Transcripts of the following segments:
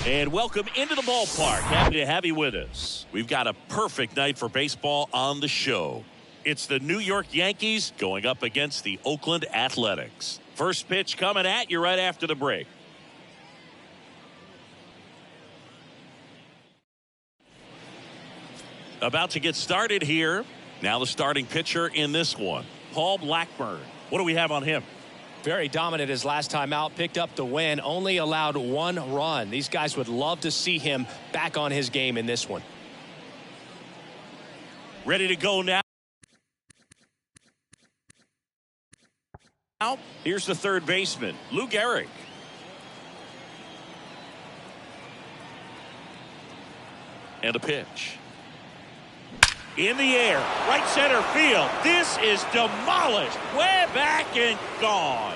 And welcome into the ballpark. Happy to have you with us. We've got a perfect night for baseball on the show. It's the New York Yankees going up against the Oakland Athletics. First pitch coming at you right after the break. About to get started here. Now the starting pitcher in this one, Paul Blackburn. What do we have on him? Very dominant his last time out, picked up the win, only allowed one run. These guys would love to see him back on his game in this one. Ready to go now. Here's the third baseman, Lou Gehrig. And a pitch. In the air, right center field. This is demolished. Way back and gone.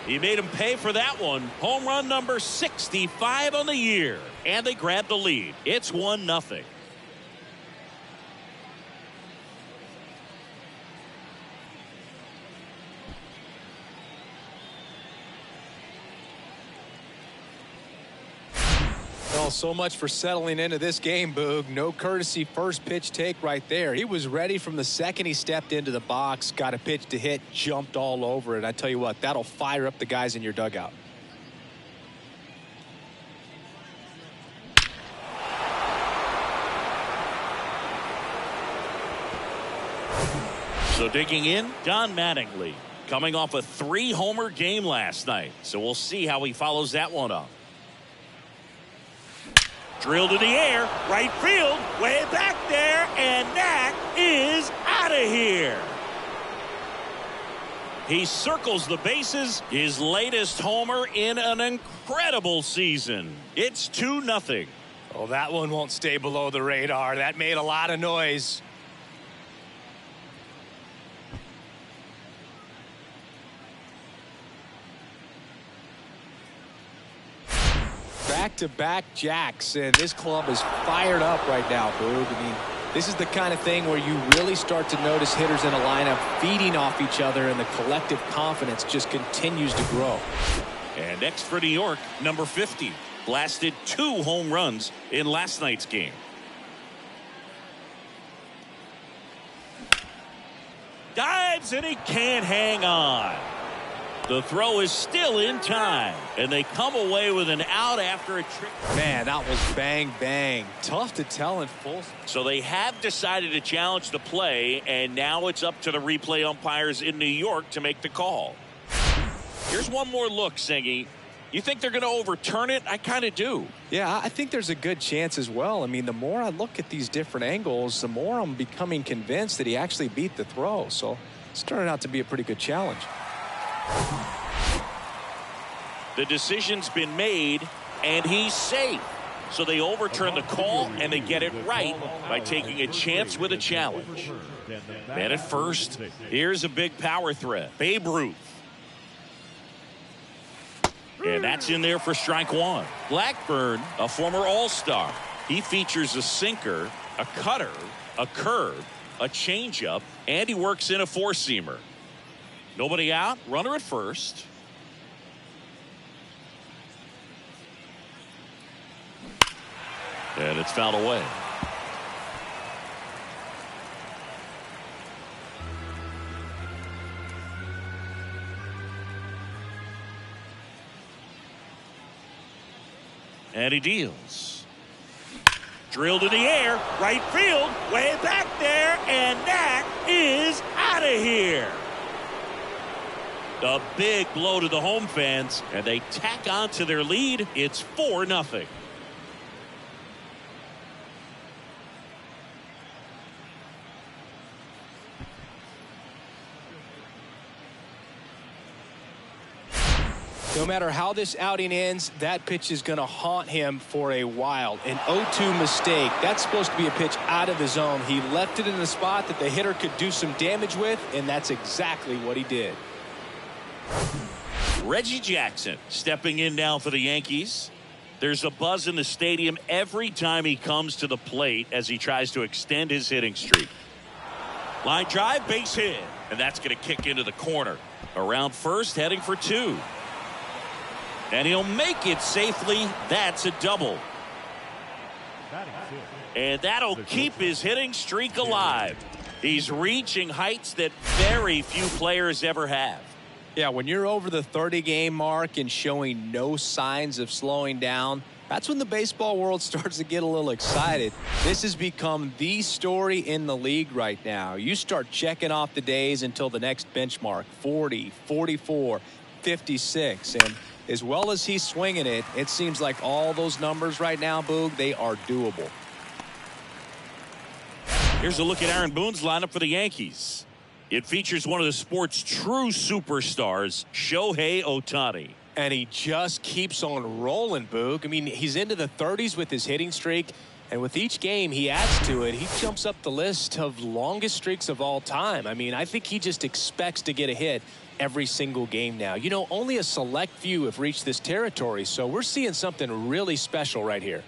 He made him pay for that one. Home run number 65 on the year. And they grab the lead. It's 1-0. Well, so much for settling into this game, Boog. No courtesy first pitch take right there. He was ready from the second he stepped into the box, got a pitch to hit, jumped all over it. I tell you what, that'll fire up the guys in your dugout. So digging in, Don Mattingly, coming off a 3-homer game last night. So we'll see how he follows that one up. Drilled in the air, right field, way back there, and that is out of here. He circles the bases, his latest homer in an incredible season. It's 2-0. Oh, that one won't stay below the radar. That made a lot of noise. Back-to-back jacks, and this club is fired up right now, Boog. I mean, this is the kind of thing where you really start to notice hitters in a lineup feeding off each other, and the collective confidence just continues to grow. And next for New York, number 50. Blasted 2 home runs in last night's game. Dives, and he can't hang on. The throw is still in time, and they come away with an out after a trick. Man, that was bang, bang. Tough to tell in full. So they have decided to challenge the play, and now it's up to the replay umpires in New York to make the call. Here's one more look, Singy. You think they're going to overturn it? I kind of do. Yeah, I think there's a good chance as well. I mean, the more I look at these different angles, the more I'm becoming convinced that he actually beat the throw. So it's turning out to be a pretty good challenge. The decision's been made, and he's safe. So they overturn the call, and they get it right by taking a chance with a challenge. Man at first. Here's a big power threat. Babe Ruth. And that's in there for strike one. Blackburn, a former All-Star. He features a sinker, a cutter, a curve, a changeup, and he works in a four-seamer. Nobody out, runner at first. And it's fouled away. And he deals. Drilled in the air, right field, way back there, and that is out of here. A big blow to the home fans, and they tack on to their lead. It's 4-0. No matter how this outing ends, that pitch is going to haunt him for a while. An 0-2 mistake. That's supposed to be a pitch out of the zone. He left it in the spot that the hitter could do some damage with, and that's exactly what he did. Reggie Jackson stepping in now for the Yankees. There's a buzz in the stadium every time he comes to the plate as he tries to extend his hitting streak. Line drive, base hit. And that's going to kick into the corner. Around first, heading for 2. And he'll make it safely. That's a double. And that'll keep his hitting streak alive. He's reaching heights that very few players ever have. Yeah, when you're over the 30-game mark and showing no signs of slowing down, that's when the baseball world starts to get a little excited. This has become the story in the league right now. You start checking off the days until the next benchmark, 40, 44, 56. And as well as he's swinging it, it seems like all those numbers right now, Boog, they are doable. Here's a look at Aaron Boone's lineup for the Yankees. It features one of the sport's true superstars, Shohei Ohtani. And he just keeps on rolling, Boog. I mean, he's into the 30s with his hitting streak. And with each game he adds to it, he jumps up the list of longest streaks of all time. I mean, I think he just expects to get a hit every single game now. You know, only a select few have reached this territory. So we're seeing something really special right here.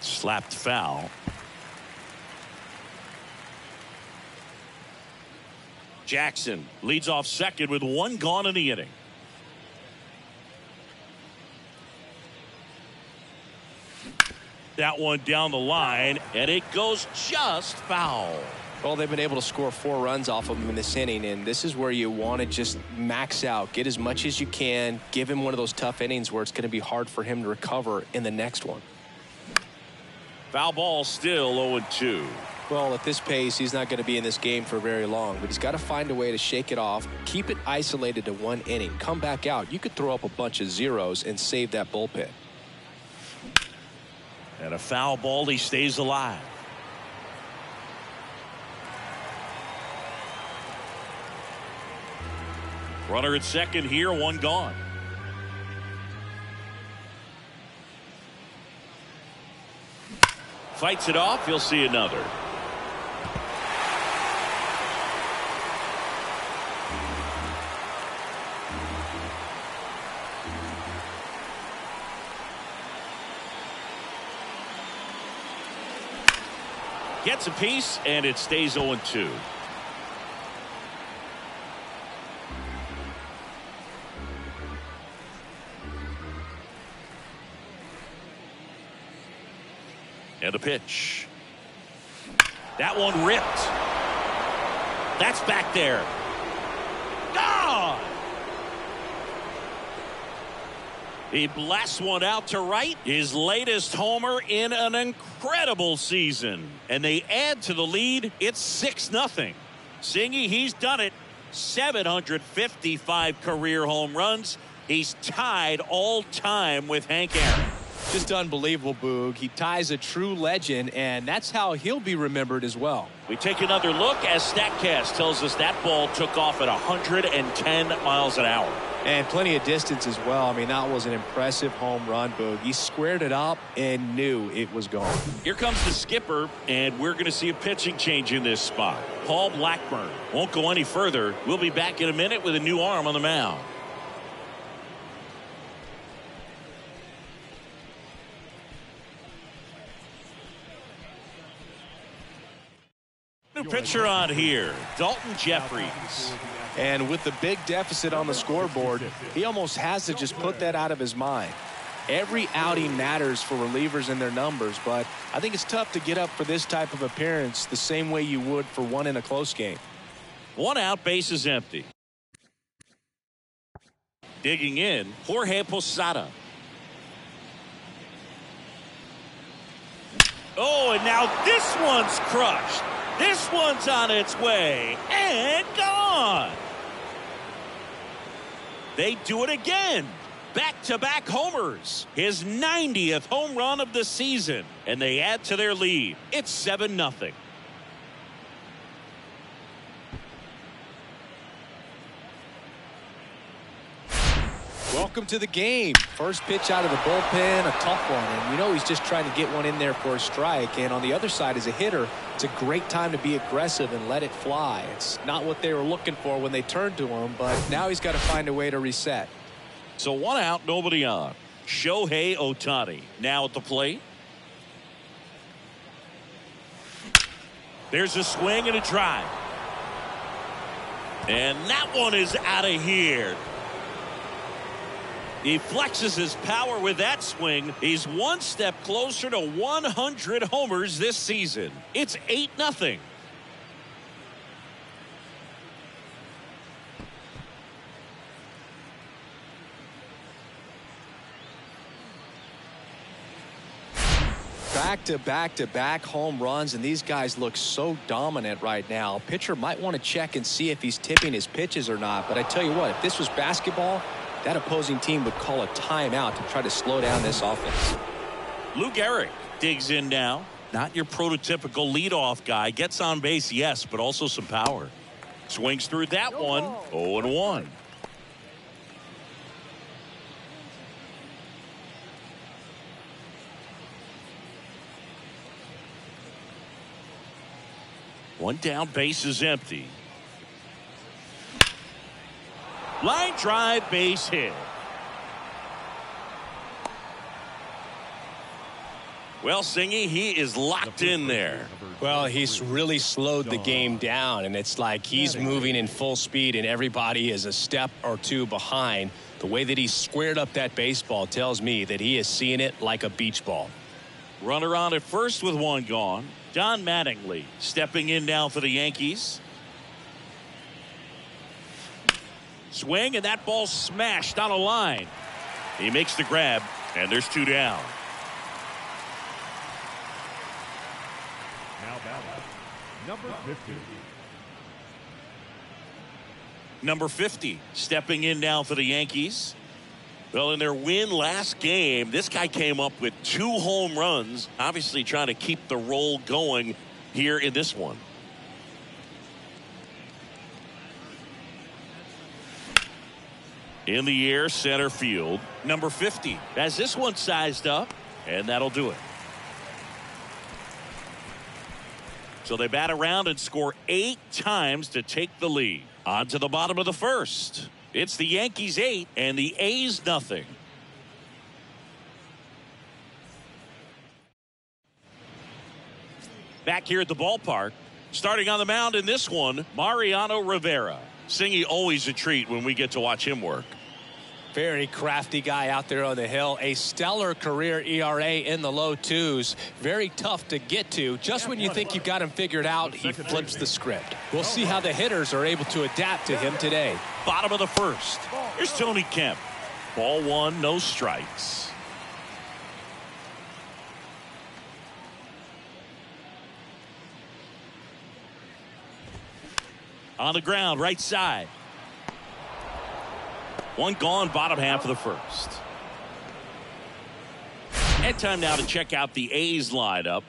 Slapped foul. Jackson leads off second with 1 gone in the inning. That one down the line, and it goes just foul. Well, they've been able to score 4 runs off of him in this inning, and this is where you want to just max out, get as much as you can, give him one of those tough innings where it's going to be hard for him to recover in the next one. Foul ball, still 0-2. Well, at this pace, he's not going to be in this game for very long, but he's got to find a way to shake it off, keep it isolated to 1 inning, come back out. You could throw up a bunch of zeros and save that bullpen. And a foul ball, he stays alive. Runner at second here, 1 gone. Fights it off, you'll see another. Gets a piece, and it stays 0-2. And a pitch. That one ripped. That's back there. Gone! He blasts one out to right. His latest homer in an incredible season. And they add to the lead. It's 6-0. Singy, he's done it. 755 career home runs. He's tied all time with Hank Aaron. Just unbelievable, Boog. He ties a true legend, and that's how he'll be remembered as well. We take another look as StatCast tells us that ball took off at 110 miles an hour. And plenty of distance as well. I mean, that was an impressive home run, Boog. He squared it up and knew it was gone. Here comes the skipper, and we're going to see a pitching change in this spot. Paul Blackburn won't go any further. We'll be back in a minute with a new arm on the mound. New pitcher on here, Dalton Jeffries. And with the big deficit on the scoreboard, he almost has to just put that out of his mind. Every outing matters for relievers and their numbers, but I think it's tough to get up for this type of appearance the same way you would for one in a close game. 1 out, base is empty. Digging in, Jorge Posada. Oh, and now this one's crushed. This one's on its way and gone. They do it again. Back-to-back homers. His 90th home run of the season. And they add to their lead. It's 7-0. Welcome to the game. First pitch out of the bullpen, a tough one. And you know he's just trying to get one in there for a strike. And on the other side, as a hitter, it's a great time to be aggressive and let it fly. It's not what they were looking for when they turned to him, but now he's got to find a way to reset. So 1 out, nobody on. Shohei Ohtani now at the plate. There's a swing and a drive. And that one is out of here. He flexes his power with that swing. He's one step closer to 100 homers this season. It's 8-0. Back-to-back home runs, and these guys look so dominant right now. Pitcher might want to check and see if he's tipping his pitches or not. But I tell you what, if this was basketball, that opposing team would call a timeout to try to slow down this offense. Lou Gehrig digs in now. Not your prototypical leadoff guy. Gets on base, yes, but also some power. Swings through that one. 0-1. One down, base is empty. Line drive, base hit. Well, Singy, he is locked in there. Well, he's really slowed the game down, and it's like he's moving in full speed, and everybody is a step or two behind. The way that he squared up that baseball tells me that he is seeing it like a beach ball. Runner on at first with one gone. Don Mattingly stepping in now for the Yankees. Swing, and that ball smashed on a line. He makes the grab, and there's two down. Now batting, number 50. Number 50 stepping in now for the Yankees. Well, in their win last game, this guy came up with 2 home runs, obviously trying to keep the roll going here in this one. In the air, center field. Number 50 has this one sized up, and that'll do it. So they bat around and score 8 times to take the lead. On to the bottom of the first. It's the Yankees 8 and the A's nothing. Back here at the ballpark, starting on the mound in this one, Mariano Rivera. Singy, always a treat when we get to watch him work. Very crafty guy out there on the hill. A stellar career ERA in the low 2s. Very tough to get to. Just when you think you've got him figured out, he flips the script. We'll see how the hitters are able to adapt to him today. Bottom of the first. Here's Tony Kemp. Ball 1, no strikes. On the ground, right side. One gone, bottom half of the first. And time now to check out the A's lineup.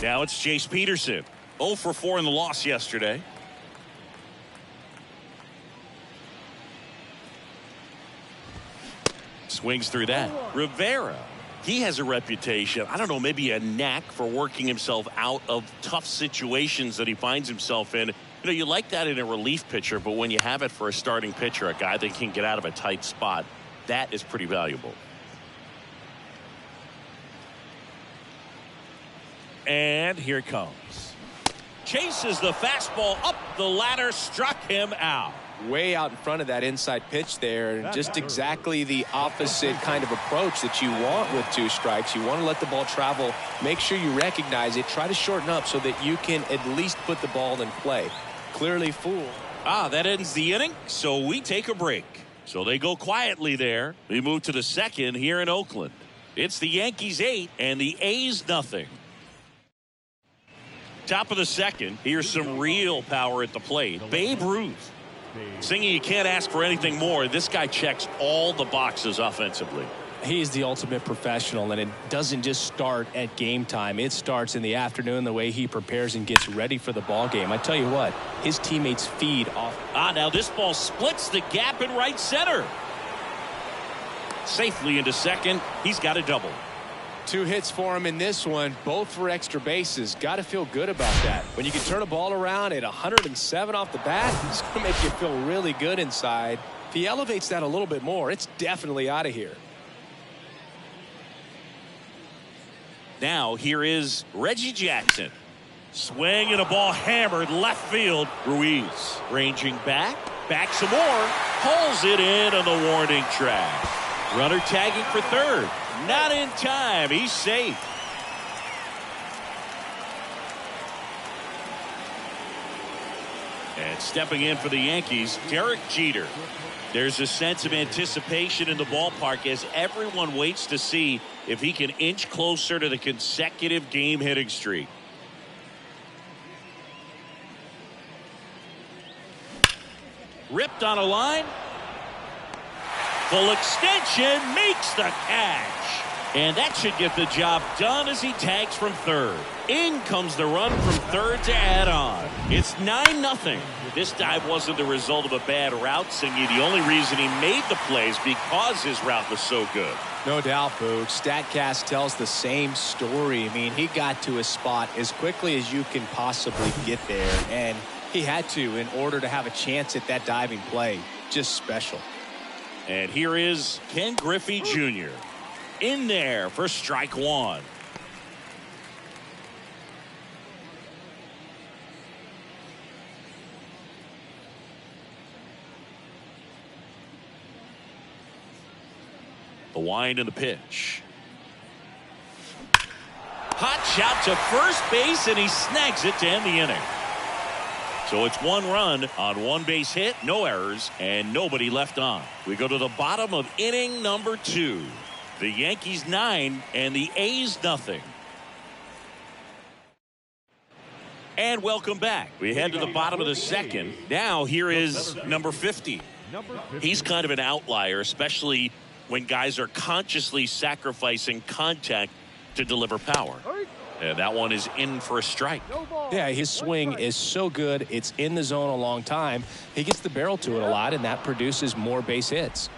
Now it's Chase Peterson. 0 for 4 in the loss yesterday. Swings through that. Rivera. He has a reputation, I don't know, maybe a knack for working himself out of tough situations that he finds himself in. You know, you like that in a relief pitcher, but when you have it for a starting pitcher, a guy that can get out of a tight spot, that is pretty valuable. And here it comes. Chases the fastball up the ladder, struck him out. Way out in front of that inside pitch there, and just exactly the opposite kind of approach that you want with 2 strikes. You want to let the ball travel, make sure you recognize it, try to shorten up so that you can at least put the ball in play. Clearly fooled. That ends the inning, so we take a break. So they go quietly there. We move to the second here in Oakland. It's the Yankees 8 and the A's nothing. Top of the second, here's some real power at the plate. Babe Ruth. Singy, you can't ask for anything more. This guy checks all the boxes offensively. He's the ultimate professional, and it doesn't just start at game time. It starts in the afternoon, the way he prepares and gets ready for the ball game. I tell you what, his teammates feed off. Now this ball splits the gap in right center. Safely into second. He's got a double. 2 hits for him in this one, both for extra bases. Got to feel good about that. When you can turn a ball around at 107 off the bat, it's going to make you feel really good inside. If he elevates that a little bit more, it's definitely out of here. Now here is Reggie Jackson. Swing and a ball hammered left field. Ruiz ranging back some more, pulls it in on the warning track. Runner tagging for third. Not in time. He's safe. And stepping in for the Yankees, Derek Jeter. There's a sense of anticipation in the ballpark as everyone waits to see if he can inch closer to the consecutive game hitting streak. Ripped on a line. Full extension, makes the catch. And that should get the job done as he tags from third. In comes the run from third to add on. It's 9-0. This dive wasn't the result of a bad route, Singy. The only reason he made the play is because his route was so good. No doubt, Boog. StatCast tells the same story. I mean, he got to his spot as quickly as you can possibly get there. And he had to in order to have a chance at that diving play. Just special. And here is Ken Griffey Jr. in there for strike one. The wind and the pitch. Hot shot to first base, and he snags it to end the inning. So it's one run on one base hit, no errors, and nobody left on. We go to the bottom of inning number 2. The Yankees 9 and the A's nothing. And welcome back. We head to the bottom of the second. Now here is number 50. He's kind of an outlier, especially when guys are consciously sacrificing contact to deliver power. And that one is in for a strike. Yeah, his swing is so good. It's in the zone a long time. He gets the barrel to it a lot, and that produces more base hits.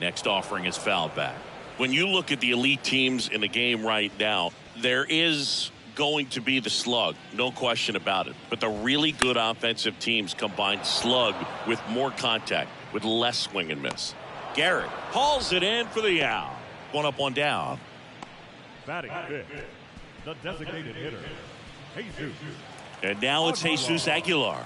Next offering is fouled back. When you look at the elite teams in the game right now, there is going to be the slug, no question about it. But the really good offensive teams combine slug with more contact, with less swing and miss. Garrett hauls it in for the out. One up, one down. Batting fifth, the designated hitter, Jesus. And now it's Jesus Aguilar.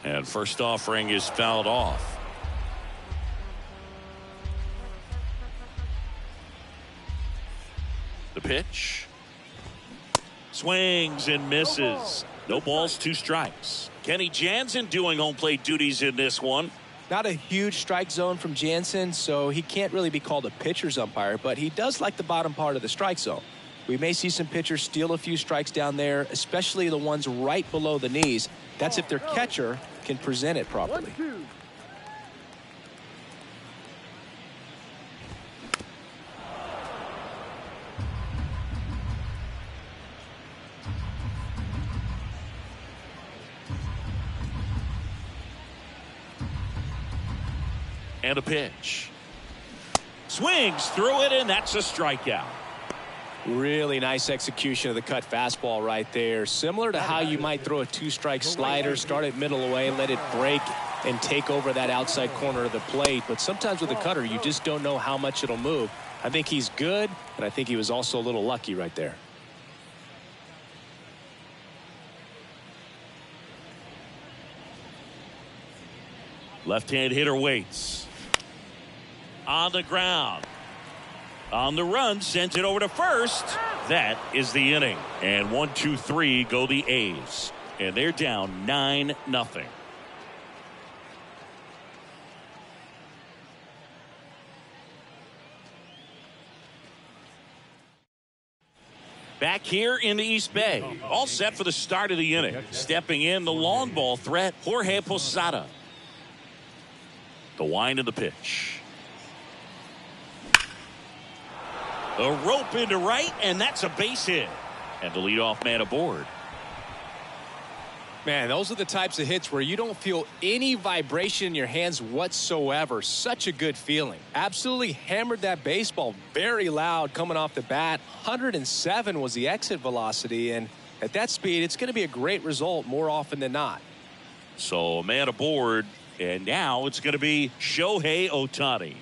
And first offering is fouled off. The pitch. Swings and misses. No balls, 2 strikes. Kenny Jansen doing home plate duties in this one. Not a huge strike zone from Jansen, so he can't really be called a pitcher's umpire, but he does like the bottom part of the strike zone. We may see some pitchers steal a few strikes down there, especially the ones right below the knees. That's if their catcher can present it properly. And a pitch. Swings through it, and that's a strikeout. Really nice execution of the cut fastball right there. Similar to how you might throw a 2-strike slider, start it middle away, let it break and take over that outside corner of the plate. But sometimes with a cutter, you just don't know how much it'll move. I think he's good, and I think he was also a little lucky right there. Left-hand hitter waits. On the ground. On the run, sends it over to first. That is the inning. And 1, 2, 3 go the A's. And they're down 9-0. Back here in the East Bay. All set for the start of the inning. Stepping in, the long ball threat, Jorge Posada. The wind of the pitch. A rope into right, and that's a base hit. And the leadoff man aboard. Man, those are the types of hits where you don't feel any vibration in your hands whatsoever. Such a good feeling. Absolutely hammered that baseball. Very loud coming off the bat. 107 was the exit velocity, and at that speed, it's going to be a great result more often than not. So a man aboard, and now it's going to be Shohei Ohtani.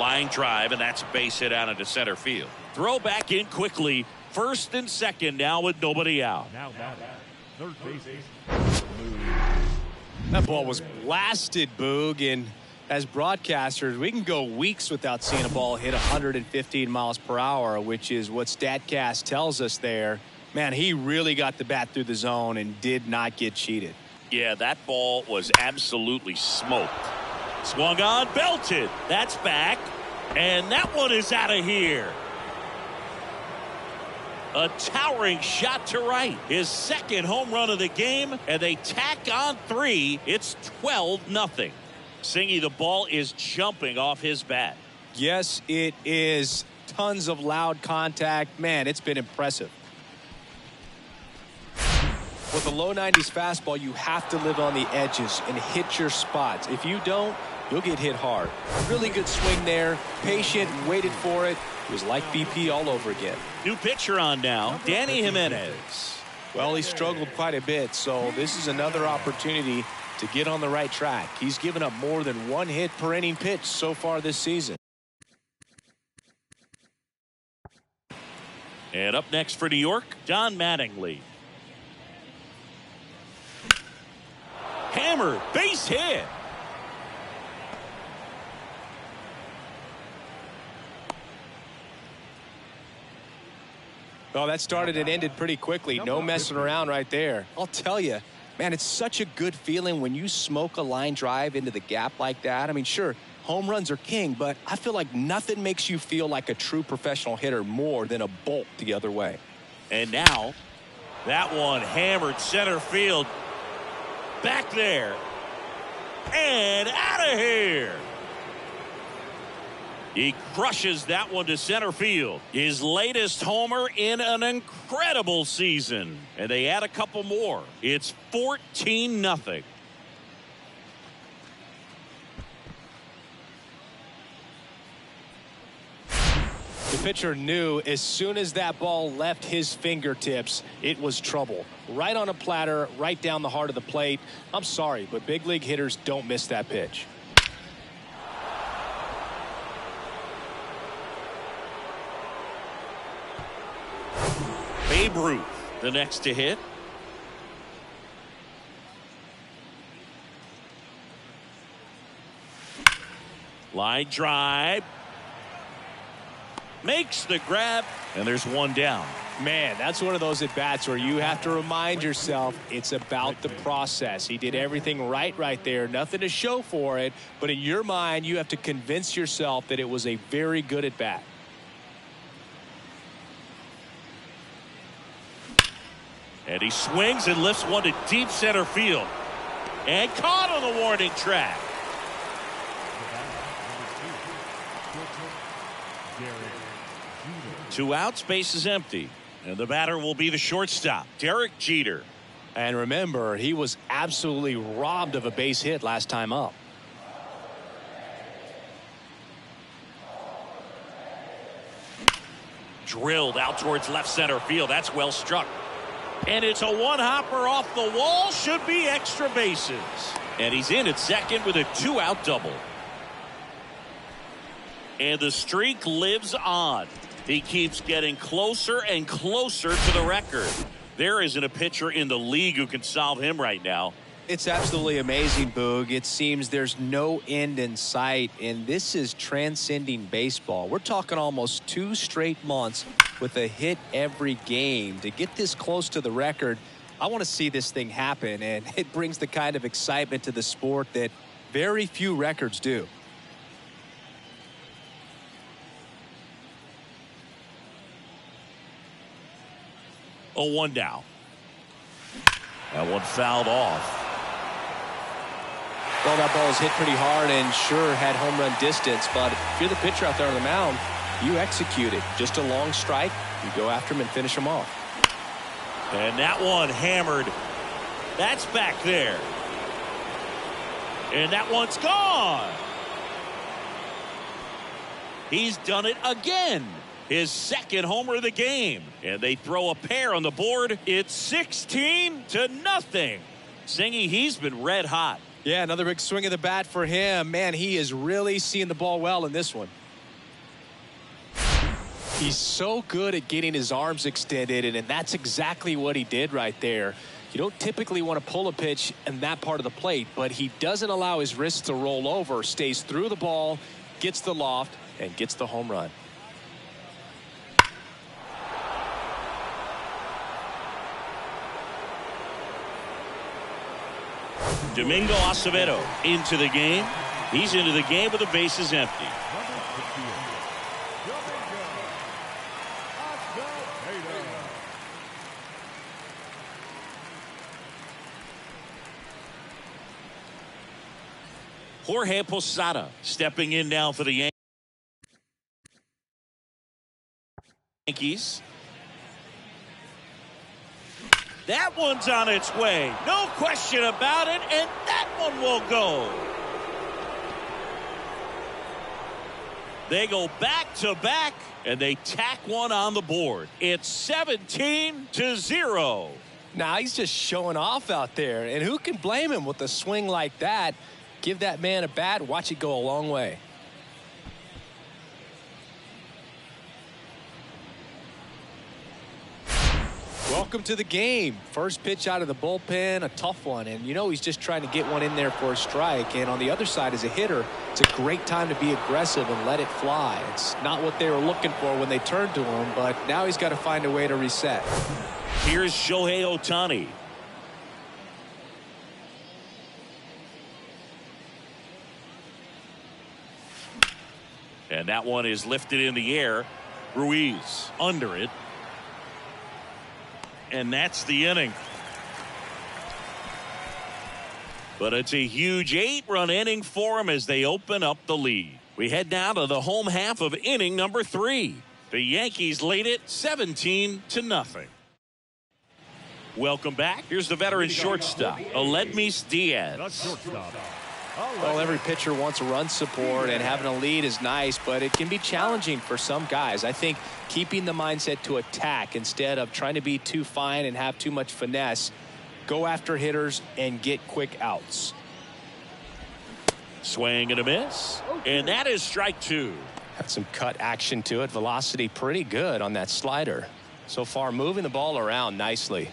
Line drive, and that's a base hit out into center field. Throw back in quickly. First and second now with nobody out. Now batting, third base. That ball was blasted, Boog, and as broadcasters, we can go weeks without seeing a ball hit 115 miles per hour, which is what StatCast tells us there. Man, he really got the bat through the zone and did not get cheated. Yeah, that ball was absolutely smoked. Swung on, belted. That's back, and that one is out of here. A towering shot to right. His second home run of the game, and they tack on 3. It's 12-0. Singy, the ball is jumping off his bat. Yes, it is. Tons of loud contact. Man, it's been impressive. With a low 90s fastball, you have to live on the edges and hit your spots. If you don't, you'll get hit hard. Really good swing there. Patient, waited for it. It was like BP all over again. New pitcher on now, Danny Jimenez. Well, he struggled quite a bit, so this is another opportunity to get on the right track. He's given up more than 1 hit per inning pitch so far this season. And up next for New York, Don Mattingly. Hammer, base hit. Well, that started and ended pretty quickly. No messing around right there. I'll tell you, man, it's such a good feeling when you smoke a line drive into the gap like that. I mean, sure, home runs are king, but I feel like nothing makes you feel like a true professional hitter more than a bolt the other way. And now, that one hammered center field. Back there. And out of here. He crushes that one to center field. His latest homer in an incredible season. And they add a couple more. It's 14-0. The pitcher knew as soon as that ball left his fingertips, it was trouble. Right on a platter, right down the heart of the plate. I'm sorry, but big league hitters don't miss that pitch. Babe Ruth, the next to hit. Line drive. Makes the grab, and there's one down. Man, that's one of those at-bats where you have to remind yourself it's about the process. He did everything right there. Nothing to show for it, but in your mind, you have to convince yourself that it was a very good at-bat. And he swings and lifts one to deep center field. And caught on the warning track. Two outs, base is empty. And the batter will be the shortstop, Derek Jeter. And remember, he was absolutely robbed of a base hit last time up. Drilled out towards left center field. That's well struck. And it's a one-hopper off the wall. Should be extra bases. And he's in at second with a 2-out double. And the streak lives on. He keeps getting closer and closer to the record. There isn't a pitcher in the league who can solve him right now. It's absolutely amazing, Boog. It seems there's no end in sight, and this is transcending baseball. We're talking almost 2 straight months with a hit every game. To get this close to the record, I want to see this thing happen, and it brings the kind of excitement to the sport that very few records do. Oh, 1 down. That one fouled off. Well, that ball was hit pretty hard and sure had home run distance, but if you're the pitcher out there on the mound, you execute it. Just a long strike, you go after him and finish him off. And that one hammered. That's back there. And that one's gone. He's done it again. His second homer of the game. And they throw a pair on the board. It's 16-0. Singy, he's been red hot. Yeah, another big swing of the bat for him. Man, he is really seeing the ball well in this one. He's so good at getting his arms extended, and that's exactly what he did right there. You don't typically want to pull a pitch in that part of the plate, but he doesn't allow his wrists to roll over, stays through the ball, gets the loft, and gets the home run. Domingo Acevedo into the game. He's into the game with the bases empty. Jorge Posada stepping in now for the Yankees. That one's on its way. No question about it. And that one will go. They go back to back and they tack one on the board. It's 17-0. Now he's just showing off out there. And who can blame him with a swing like that? Give that man a bat. Watch it go a long way. Welcome to the game. First pitch out of the bullpen, a tough one. And you know he's just trying to get one in there for a strike. And on the other side, as a hitter, it's a great time to be aggressive and let it fly. It's not what they were looking for when they turned to him, but now he's got to find a way to reset. Here's Shohei Ohtani. And that one is lifted in the air. Ruiz under it. And that's the inning. But it's a huge 8-run inning for them as they open up the lead. We head now to the home half of inning number 3. The Yankees lead it 17-0. Welcome back. Here's the veteran shortstop, Aledmys Diaz. Well, every pitcher wants run support, and having a lead is nice, but it can be challenging for some guys. I think keeping the mindset to attack instead of trying to be too fine and have too much finesse, go after hitters and get quick outs. Swing and a miss, and that is strike 2. Got some cut action to it. Velocity pretty good on that slider. So far, moving the ball around nicely.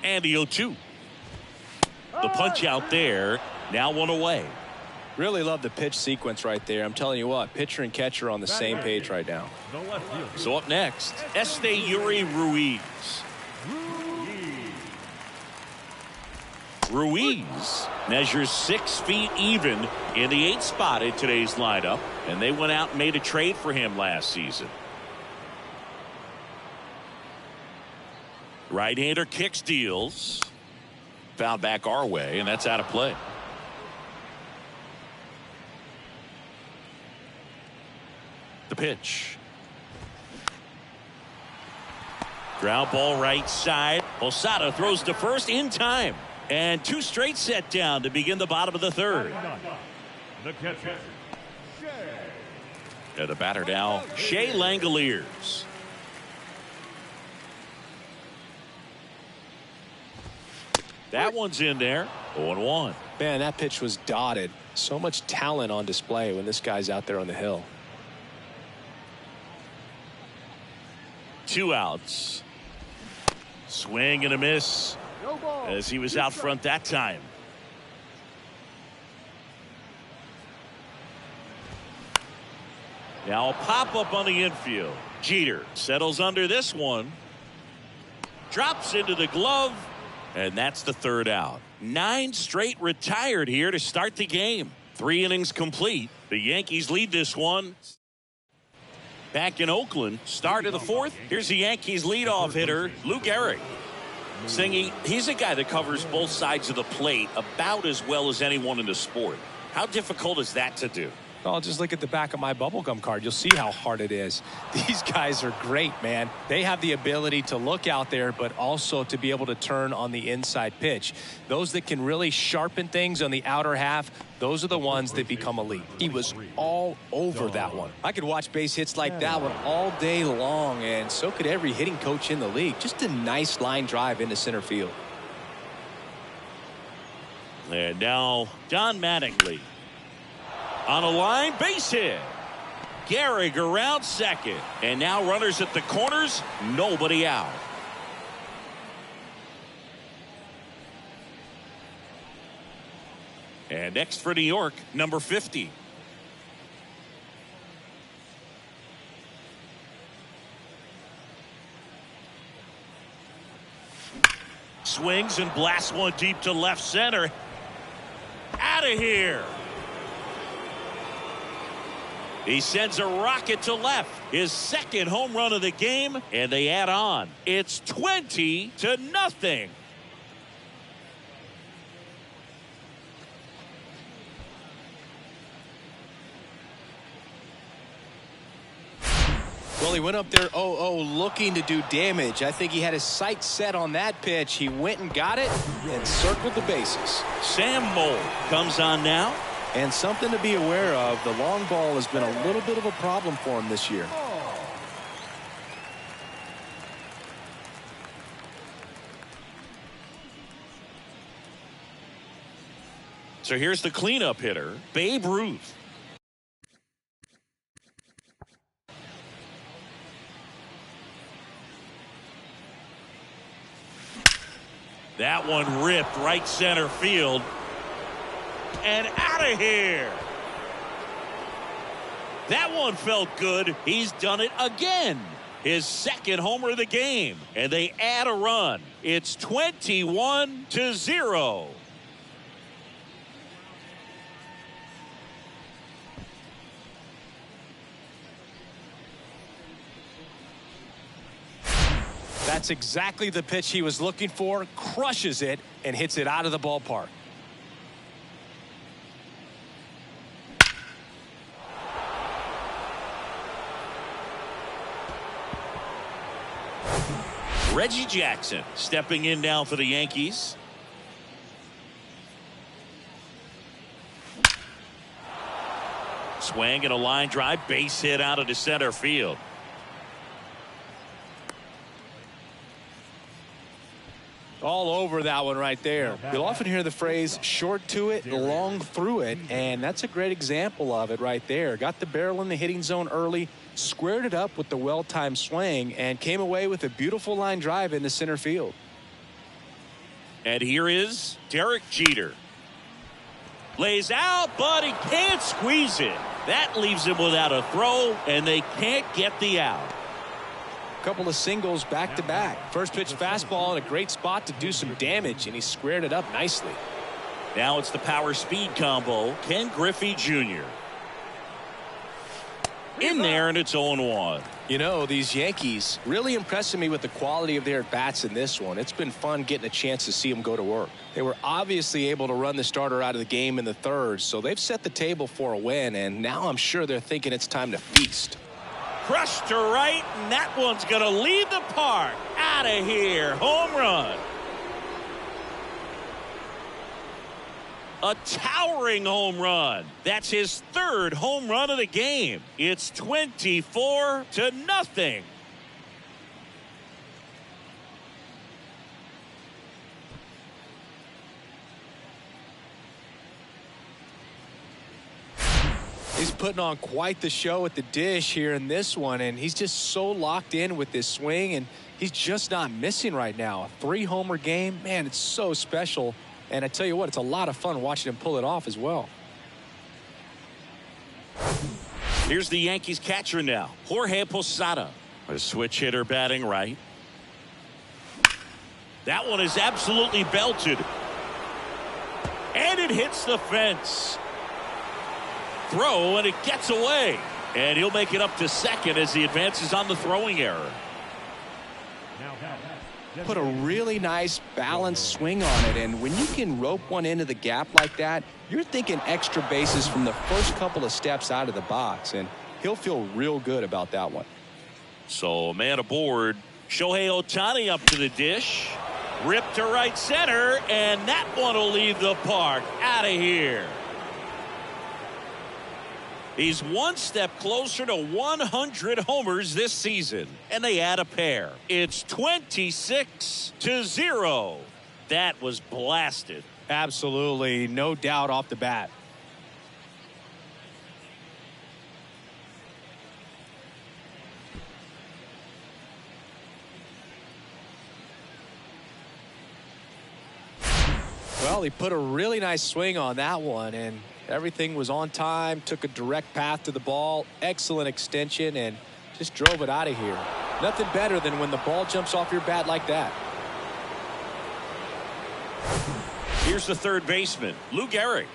And the 0-2. The punch out there. Now one away. Really love the pitch sequence right there. I'm telling you what, pitcher and catcher are on the same page right now. So up next, Esteury Ruiz. Ruiz measures 6 feet even in the 8th spot in today's lineup. And they went out and made a trade for him last season. Right-hander kicks, deals. Foul back our way, and that's out of play. The pitch. Ground ball right side. Posada throws to first in time. And 2 straight set down to begin the bottom of the 3rd. The catcher, And the batter now, Shea Langoliers. That one's in there. 0-1. Man, that pitch was dotted. So much talent on display when this guy's out there on the hill. 2 outs. Swing and a miss as he was out front that time. Now a pop-up on the infield. Jeter settles under this one. Drops into the glove. And that's the 3rd out. 9 straight retired here to start the game. 3 innings complete. The Yankees lead this one. Back in Oakland, start of the 4th. Here's the Yankees leadoff hitter, Lou Gehrig. Singy, he's a guy that covers both sides of the plate about as well as anyone in the sport. How difficult is that to do? Well, just look at the back of my bubblegum card. You'll see how hard it is. These guys are great, man. They have the ability to look out there, but also to be able to turn on the inside pitch. Those that can really sharpen things on the outer half, those are the ones that become elite. He was all over that one. I could watch base hits like that one all day long, and so could every hitting coach in the league. Just a nice line drive into center field. And now Don Mattingly on a line base hit. Gehrig around second. And now runners at the corners. Nobody out. And next for New York, number 50. Swings and blasts one deep to left center. Out of here. He sends a rocket to left. His second home run of the game, and they add on. It's 20-0. Well, he went up there 0-0 looking to do damage. I think he had his sights set on that pitch. He went and got it and circled the bases. Sam Moll comes on now. And something to be aware of, the long ball has been a little bit of a problem for him this year. So here's the cleanup hitter, Babe Ruth. That one ripped right center field. And out of here. That one felt good. He's done it again. His second homer of the game. And they add a run. It's 21-0. That's exactly the pitch he was looking for. Crushes it and hits it out of the ballpark. Reggie Jackson stepping in now for the Yankees. Swing and a line drive, base hit out of the center field. All over that one right there. You'll often hear the phrase short to it, long through it, and that's a great example of it right there. Got the barrel in the hitting zone early, squared it up with the well-timed swing, and came away with a beautiful line drive into center field. And here is Derek Jeter. Lays out, but he can't squeeze it. That leaves him without a throw, and they can't get the out. Couple of singles back to back. First pitch fastball in a great spot to do some damage, and he squared it up nicely. Now it's the power speed combo. Ken Griffey Jr. in there, and it's 0-1. You know, these Yankees really impressing me with the quality of their at-bats in this one. It's been fun getting a chance to see them go to work. They were obviously able to run the starter out of the game in the third, so they've set the table for a win, and now I'm sure they're thinking it's time to feast. Crushed to right, and that one's going to leave the park. Out of here. Home run. A towering home run. That's his third home run of the game. It's 24-0. He's putting on quite the show at the dish here in this one, and he's just so locked in with this swing, and he's just not missing right now. A 3-homer game, man, it's so special. And I tell you what, it's a lot of fun watching him pull it off as well. Here's the Yankees catcher now, Jorge Posada. A switch hitter batting right. That one is absolutely belted. And it hits the fence. Throw, and it gets away. And he'll make it up to second as he advances on the throwing error. put a really nice balanced swing on it. And when you can rope one into the gap like that, you're thinking extra bases from the first couple of steps out of the box. And he'll feel real good about that one. So, man aboard. Shohei Ohtani up to the dish. Ripped to right center. And that one will leave the park. Out of here. He's one step closer to 100 homers this season. And they add a pair. It's 26-0. That was blasted. Absolutely. No doubt off the bat. Well, he put a really nice swing on that one, and everything was on time, took a direct path to the ball, excellent extension, and just drove it out of here. Nothing better than when the ball jumps off your bat like that. Here's the third baseman, Lou Gehrig.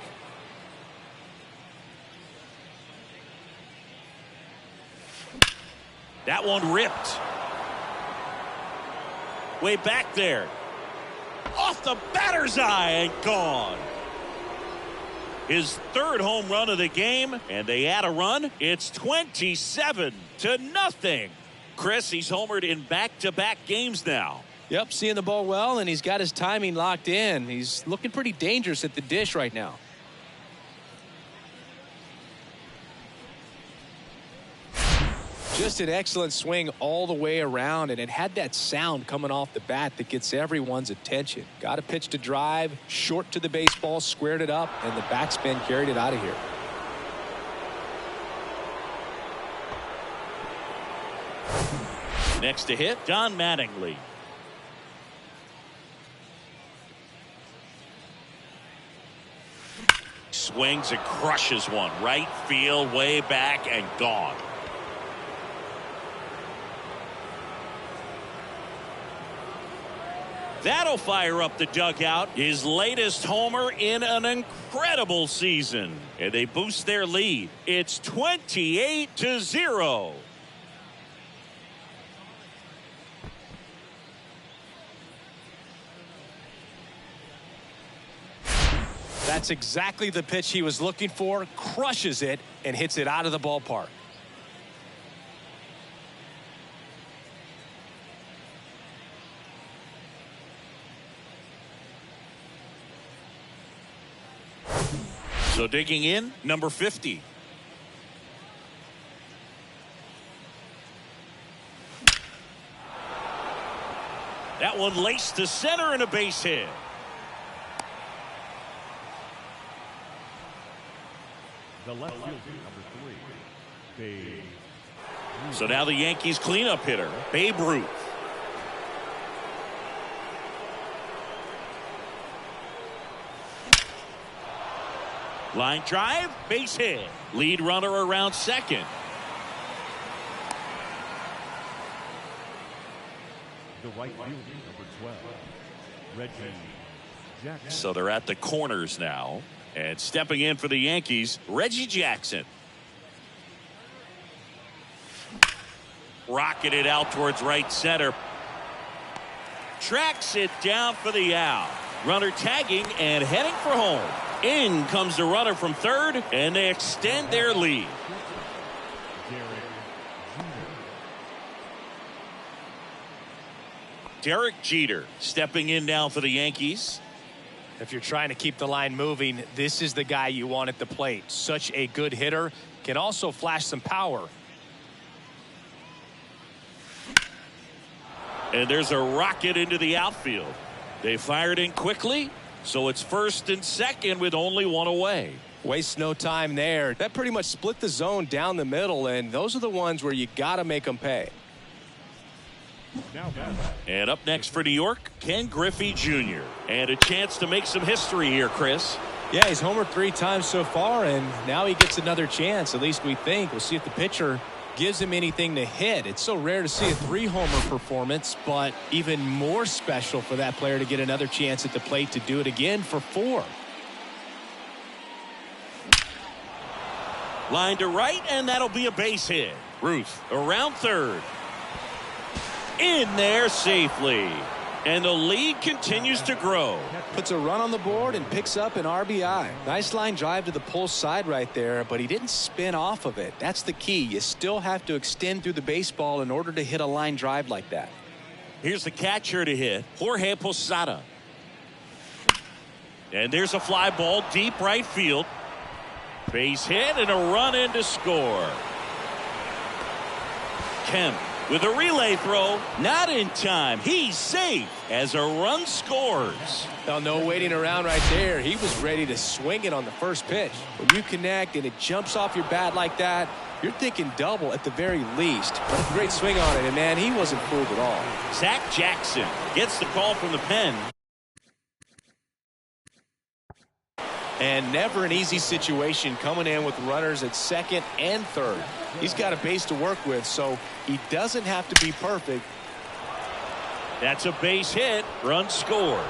That one ripped. Way back there. Off the batter's eye and gone. His third home run of the game, and they add a run. It's 27-0. Chris, he's homered in back-to-back games now. Yep, seeing the ball well, and he's got his timing locked in. He's looking pretty dangerous at the dish right now. Just an excellent swing all the way around, and it had that sound coming off the bat that gets everyone's attention. Got a pitch to drive, short to the baseball, squared it up, and the backspin carried it out of here. Next to hit, Don Mattingly. Swings and crushes one. Right field, way back, and gone. That'll fire up the dugout. His latest homer in an incredible season. And they boost their lead. It's 28-0. That's exactly the pitch he was looking for. Crushes it and hits it out of the ballpark. So digging in, number 50. That one laced to center and a base hit. The left fielder, number 3, Babe. So now the Yankees cleanup hitter, Babe Ruth. Line drive, base hit. Lead runner around second. The right fielder, number 12, Reggie Jackson. So they're at the corners now. And stepping in for the Yankees, Reggie Jackson. Rocketed out towards right center. Tracks it down for the out. Runner tagging and heading for home. In comes the runner from third, and they extend their lead. Derek Jeter stepping in now for the Yankees. If you're trying to keep the line moving, this is the guy you want at the plate. Such a good hitter. Can also flash some power. And there's a rocket into the outfield. They fired in quickly, so it's first and second with only one away. Waste no time there. That pretty much split the zone down the middle, and those are the ones where you got to make them pay. And up next for New York, Ken Griffey Jr. And a chance to make some history here, Chris. Yeah, he's homered 3 times so far, and now he gets another chance, at least we think. We'll see if the pitcher gives him anything to hit. It's so rare to see a 3-homer performance, but even more special for that player to get another chance at the plate to do it again for 4. Line to right, and that'll be a base hit. Ruth around third. In there safely. And the lead continues to grow. Puts a run on the board and picks up an RBI. Nice line drive to the pull side right there, but he didn't spin off of it. That's the key. You still have to extend through the baseball in order to hit a line drive like that. Here's the catcher to hit, Jorge Posada. And there's a fly ball deep right field. Base hit and a run in to score. Kemp with a relay throw, not in time. He's safe as a run scores. Well, no waiting around right there. He was ready to swing it on the first pitch. When you connect and it jumps off your bat like that, you're thinking double at the very least. But a great swing on it, and man, he wasn't fooled at all. Zach Jackson gets the call from the pen. And never an easy situation coming in with runners at second and third. He's got a base to work with, so he doesn't have to be perfect. That's a base hit. Run scores.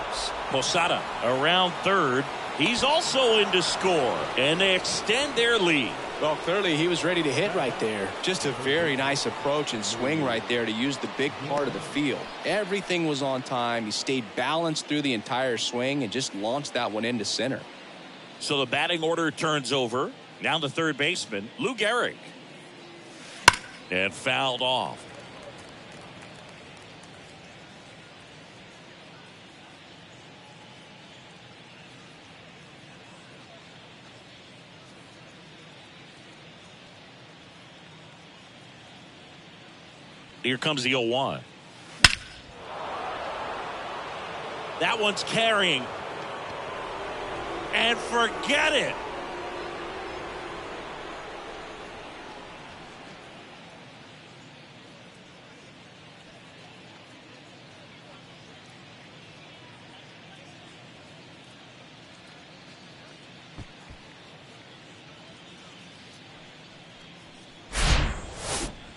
Posada around third. He's also in to score, and they extend their lead. Well, clearly he was ready to hit right there. Just a very nice approach and swing right there to use the big part of the field. Everything was on time. He stayed balanced through the entire swing and just launched that one into center. So the batting order turns over. Now the third baseman, Lou Gehrig. And fouled off. Here comes the 0-1. That one's carrying. And forget it.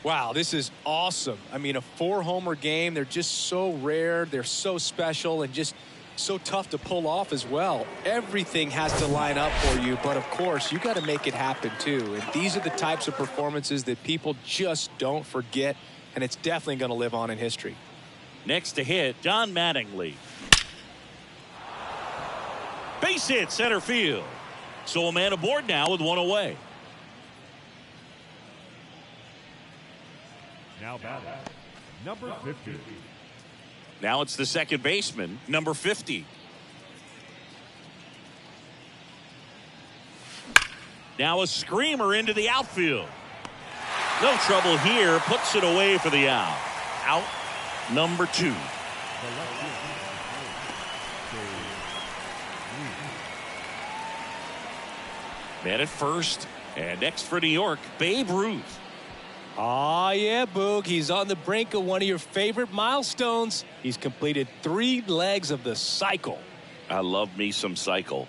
Wow, this is awesome. I mean, a 4-homer game. They're just so rare. They're so special and just so tough to pull off as well. Everything has to line up for you, but of course, you got to make it happen too. And these are the types of performances that people just don't forget, and it's definitely going to live on in history. Next to hit, Don Mattingly. Base hit center field. So a man aboard now with one away. Now batting, number 50. Now it's the second baseman, number 50. Now a screamer into the outfield. No trouble here. Puts it away for the out. Out number 2. Man at first. And next for New York, Babe Ruth. Oh, yeah, Boog. He's on the brink of one of your favorite milestones. He's completed 3 legs of the cycle. I love me some cycle.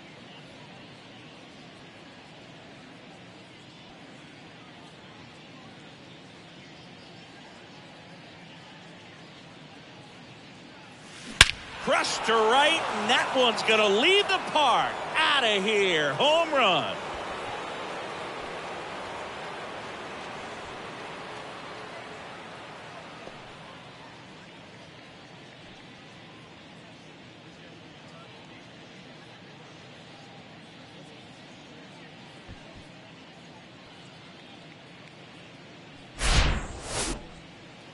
Crushed to right, and that one's going to leave the park. Out of here. Home run.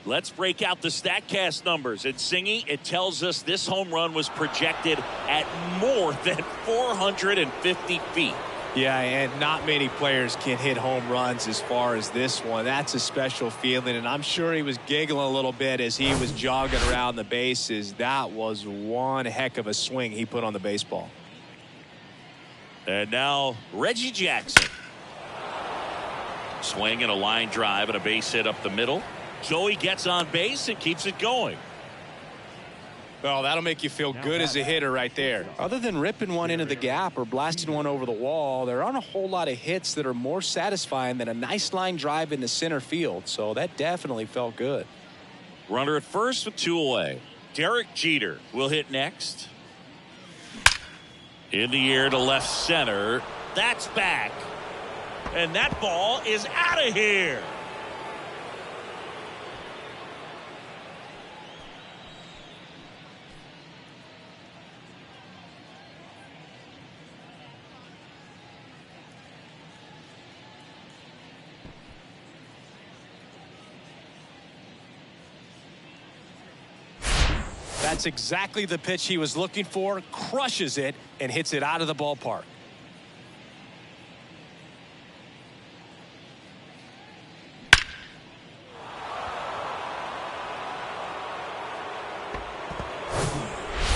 Let's break out the StatCast numbers. And Singy, it tells us this home run was projected at more than 450 feet. Yeah, and not many players can hit home runs as far as this one. That's a special feeling, and I'm sure he was giggling a little bit as he was jogging around the bases. That was one heck of a swing he put on the baseball. And now Reggie Jackson. Swing and a line drive and a base hit up the middle. Joey gets on base and keeps it going. Well, that'll make you feel good as a hitter right there. Other than ripping one into the gap or blasting one over the wall, there aren't a whole lot of hits that are more satisfying than a nice line drive into center field. So that definitely felt good. Runner at first with 2 away. Derek Jeter will hit next. In the air to left center. That's back. And that ball is out of here. That's exactly the pitch he was looking for. Crushes it and hits it out of the ballpark.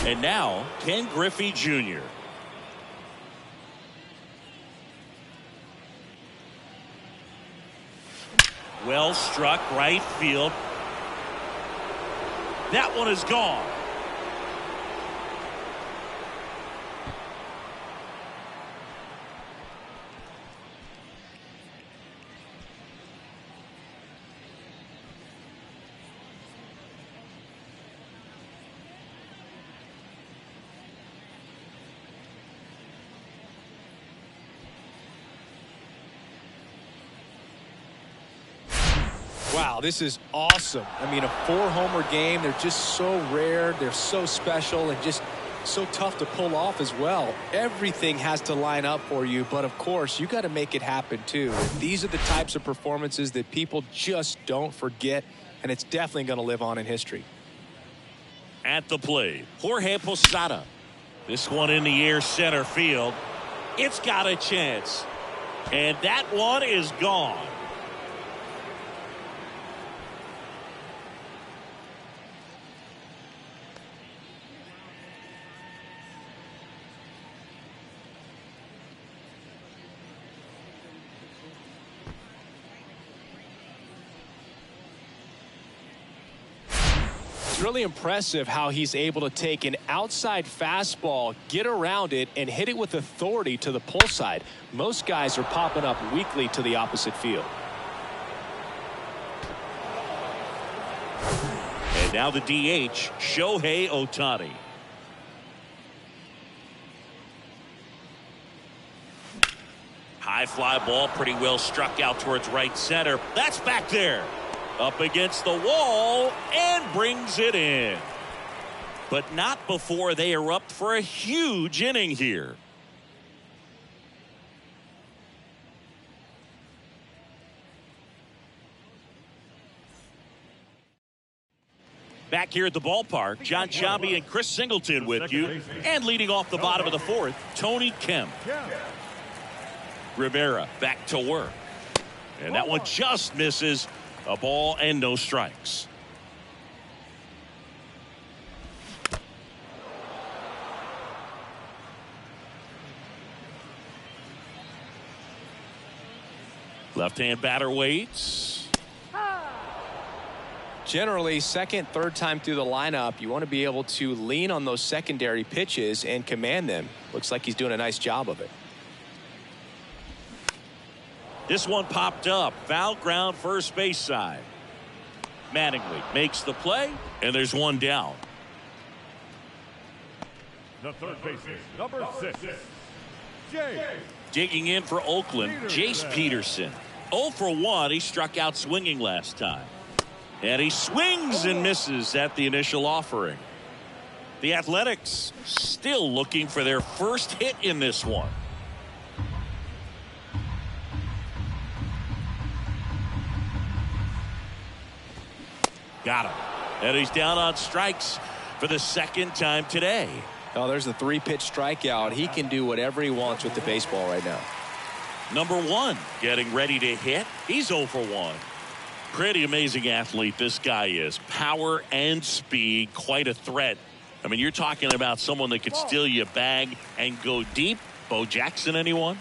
And now, Ken Griffey Jr. Well struck right field. That one is gone. Wow, this is awesome. I mean, a 4-homer game, they're just so rare, they're so special, and just so tough to pull off as well. Everything has to line up for you, but of course, you got to make it happen too. These are the types of performances that people just don't forget, and it's definitely going to live on in history. At the plate, Jorge Posada. This one in the air, center field. It's got a chance. And that one is gone. It's really impressive how he's able to take an outside fastball, get around it, and hit it with authority to the pull side. Most guys are popping up weakly to the opposite field. And now the DH, Shohei Ohtani. High fly ball, pretty well struck out towards right center. That's back there. Up against the wall and brings it in. But not before they are up for a huge inning here. Back here at the ballpark, John Sciambi and Chris Singleton with you. And leading off the bottom of the fourth, Tony Kemp. Rivera back to work. And that one just misses. A ball and no strikes. Left-hand batter waits. Generally, second, third time through the lineup, you want to be able to lean on those secondary pitches and command them. Looks like he's doing a nice job of it. This one popped up. Foul ground, first base side. Mattingly makes the play, and there's one down. The third baseman, number 6, Jay. Digging in for Oakland, Jace Peterson. 0 for 1. He struck out swinging last time. And he swings and misses at the initial offering. The Athletics still looking for their first hit in this one. Got him. And he's down on strikes for the second time today. Oh, there's a 3-pitch strikeout. He can do whatever he wants with the baseball right now. Number 1 getting ready to hit. He's 0 for 1. Pretty amazing athlete this guy is. Power and speed, quite a threat. I mean, you're talking about someone that could steal you a bag and go deep. Bo Jackson, anyone?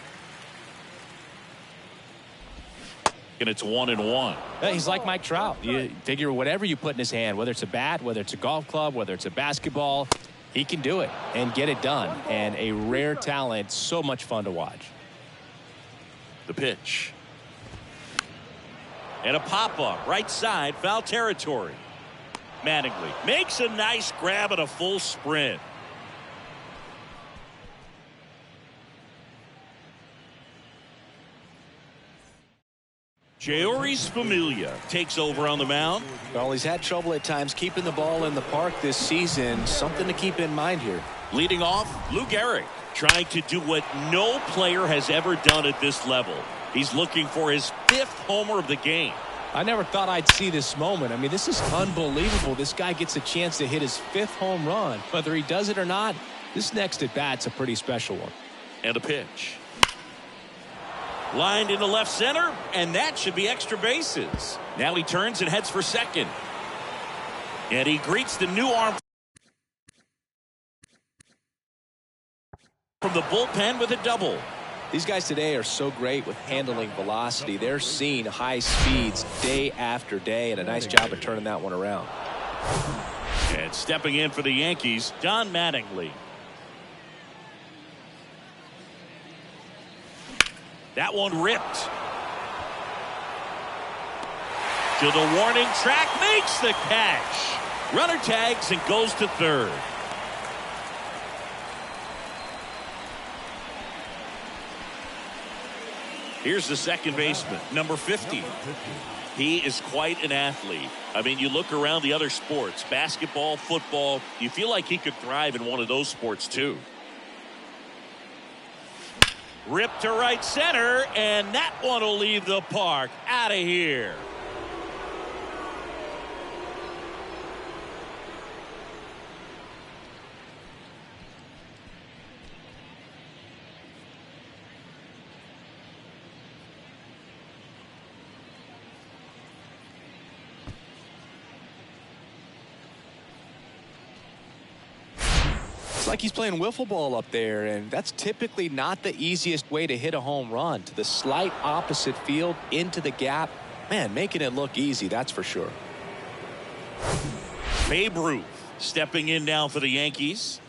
And it's 1-1. Yeah, he's like Mike Trout. You figure whatever you put in his hand, whether it's a bat, whether it's a golf club, whether it's a basketball, he can do it and get it done. And a rare talent, so much fun to watch. The pitch. And a pop-up, right side, foul territory. Mattingly makes a nice grab at a full sprint. Jeurys Familia takes over on the mound. Well, he's had trouble at times keeping the ball in the park this season. Something to keep in mind here. Leading off, Lou Gehrig, trying to do what no player has ever done at this level. He's looking for his 5th homer of the game. I never thought I'd see this moment. I mean, this is unbelievable. This guy gets a chance to hit his 5th home run. Whether he does it or not, this next at bat's a pretty special one. And a pitch. Lined into left center, and that should be extra bases. Now he turns and heads for second. And he greets the new arm from the bullpen with a double. These guys today are so great with handling velocity. They're seeing high speeds day after day, and a nice job of turning that one around. And stepping in for the Yankees, Don Mattingly. That one ripped. To the warning track, makes the catch. Runner tags and goes to third. Here's the second baseman, number 50. He is quite an athlete. I mean, you look around the other sports, basketball, football, you feel like he could thrive in one of those sports too. Ripped to right center, and that one will leave the park. Out of here. It's like he's playing wiffle ball up there, and that's typically not the easiest way to hit a home run. To the slight opposite field, into the gap. Man, making it look easy, that's for sure. Babe Ruth stepping in now for the Yankees.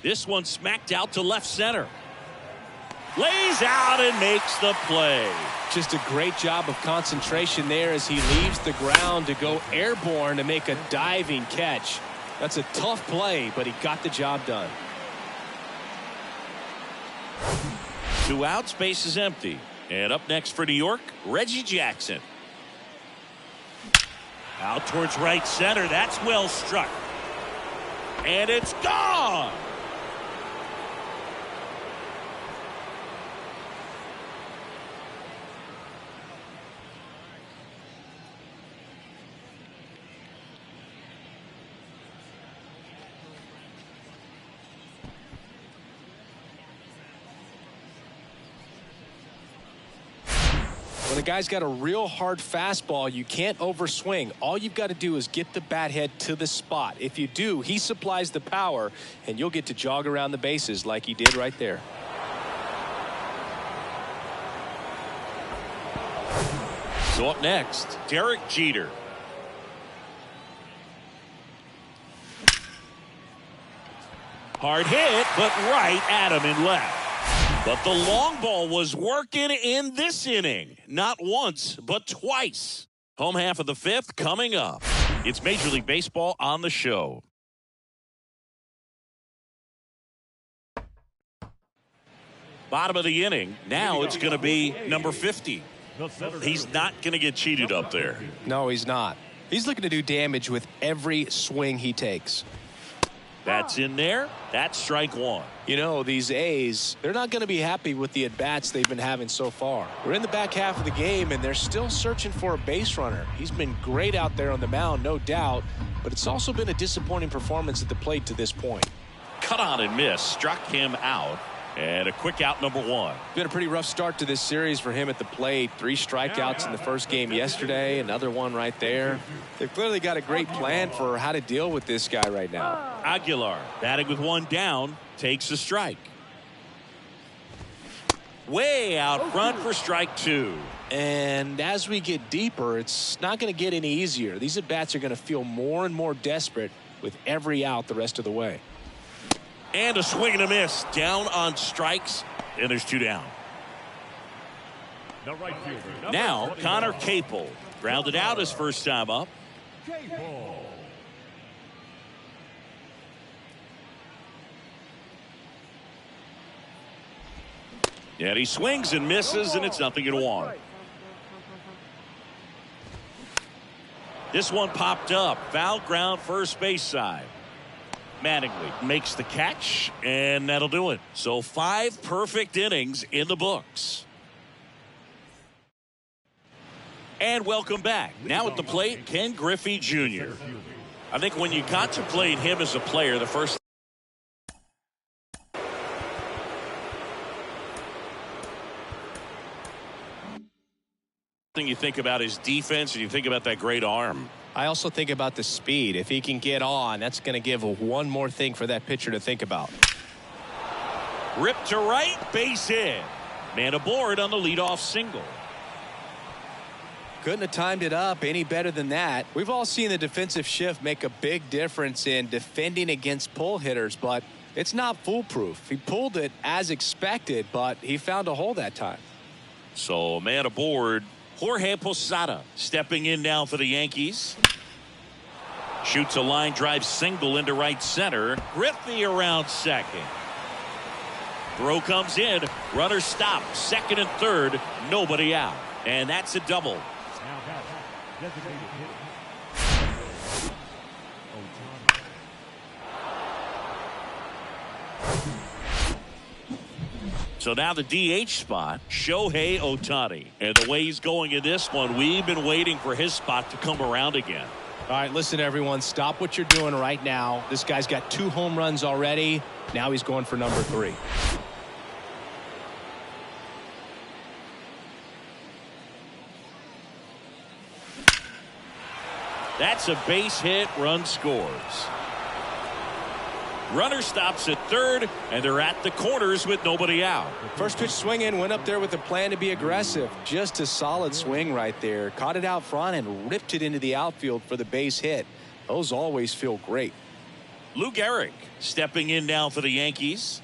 This one smacked out to left center. Lays out and makes the play. Just a great job of concentration there as he leaves the ground to go airborne to make a diving catch. That's a tough play, but he got the job done. 2 outs, base is empty. And up next for New York, Reggie Jackson. Out towards right center. That's well struck. And it's gone. When a guy's got a real hard fastball, you can't overswing. All you've got to do is get the bat head to the spot. If you do, he supplies the power, and you'll get to jog around the bases like he did right there. So up next, Derek Jeter. Hard hit, but right at him in left. But the long ball was working in this inning. Not once, but twice. Home half of the 5th coming up. It's Major League Baseball on the show. Bottom of the inning. Now it's going to be number 50. He's not going to get cheated up there. No, he's not. He's looking to do damage with every swing he takes. That's in there. That's strike one. You know, these A's, they're not going to be happy with the at-bats they've been having so far. We're in the back half of the game, and they're still searching for a base runner. He's been great out there on the mound, no doubt, but it's also been a disappointing performance at the plate to this point. Cut on and miss. Struck him out. And a quick out, number 1. Been a pretty rough start to this series for him at the plate. 3 strikeouts in the first game yesterday. Another one right there. They've clearly got a great plan for how to deal with this guy right now. Aguilar batting with 1 down. Takes a strike. Way out front for strike 2. And as we get deeper, it's not going to get any easier. These at-bats are going to feel more and more desperate with every out the rest of the way. And a swing and a miss. Down on strikes. And there's 2 down. Now, Connor Capel. Grounded out his first time up. And he swings and misses, and it's 0-1. This one popped up. Foul ground, first base side. Mattingly makes the catch, and that'll do it. So 5 perfect innings in the books. And welcome back. Now at the plate, Ken Griffey Jr. I think when you contemplate him as a player, the first thing you think about is defense, and you think about that great arm. I also think about the speed. If he can get on, that's going to give one more thing for that pitcher to think about. Ripped to right, base hit. Man aboard on the leadoff single. Couldn't have timed it up any better than that. We've all seen the defensive shift make a big difference in defending against pull hitters, but it's not foolproof. He pulled it as expected, but he found a hole that time. So man aboard. Jorge Posada stepping in now for the Yankees. Shoots a line drive single into right center. Griffey around second. Throw comes in. Runner stopped. Second and third. Nobody out. And that's a double. So now the DH spot, Shohei Ohtani. And the way he's going in this one, we've been waiting for his spot to come around again. All right, listen, everyone. Stop what you're doing right now. This guy's got 2 home runs already. Now he's going for number 3. That's a base hit. Run scores. Runner stops at third, and they're at the corners with nobody out. First pitch swinging, went up there with a plan to be aggressive. Just a solid swing right there. Caught it out front and ripped it into the outfield for the base hit. Those always feel great. Lou Gehrig stepping in now for the Yankees.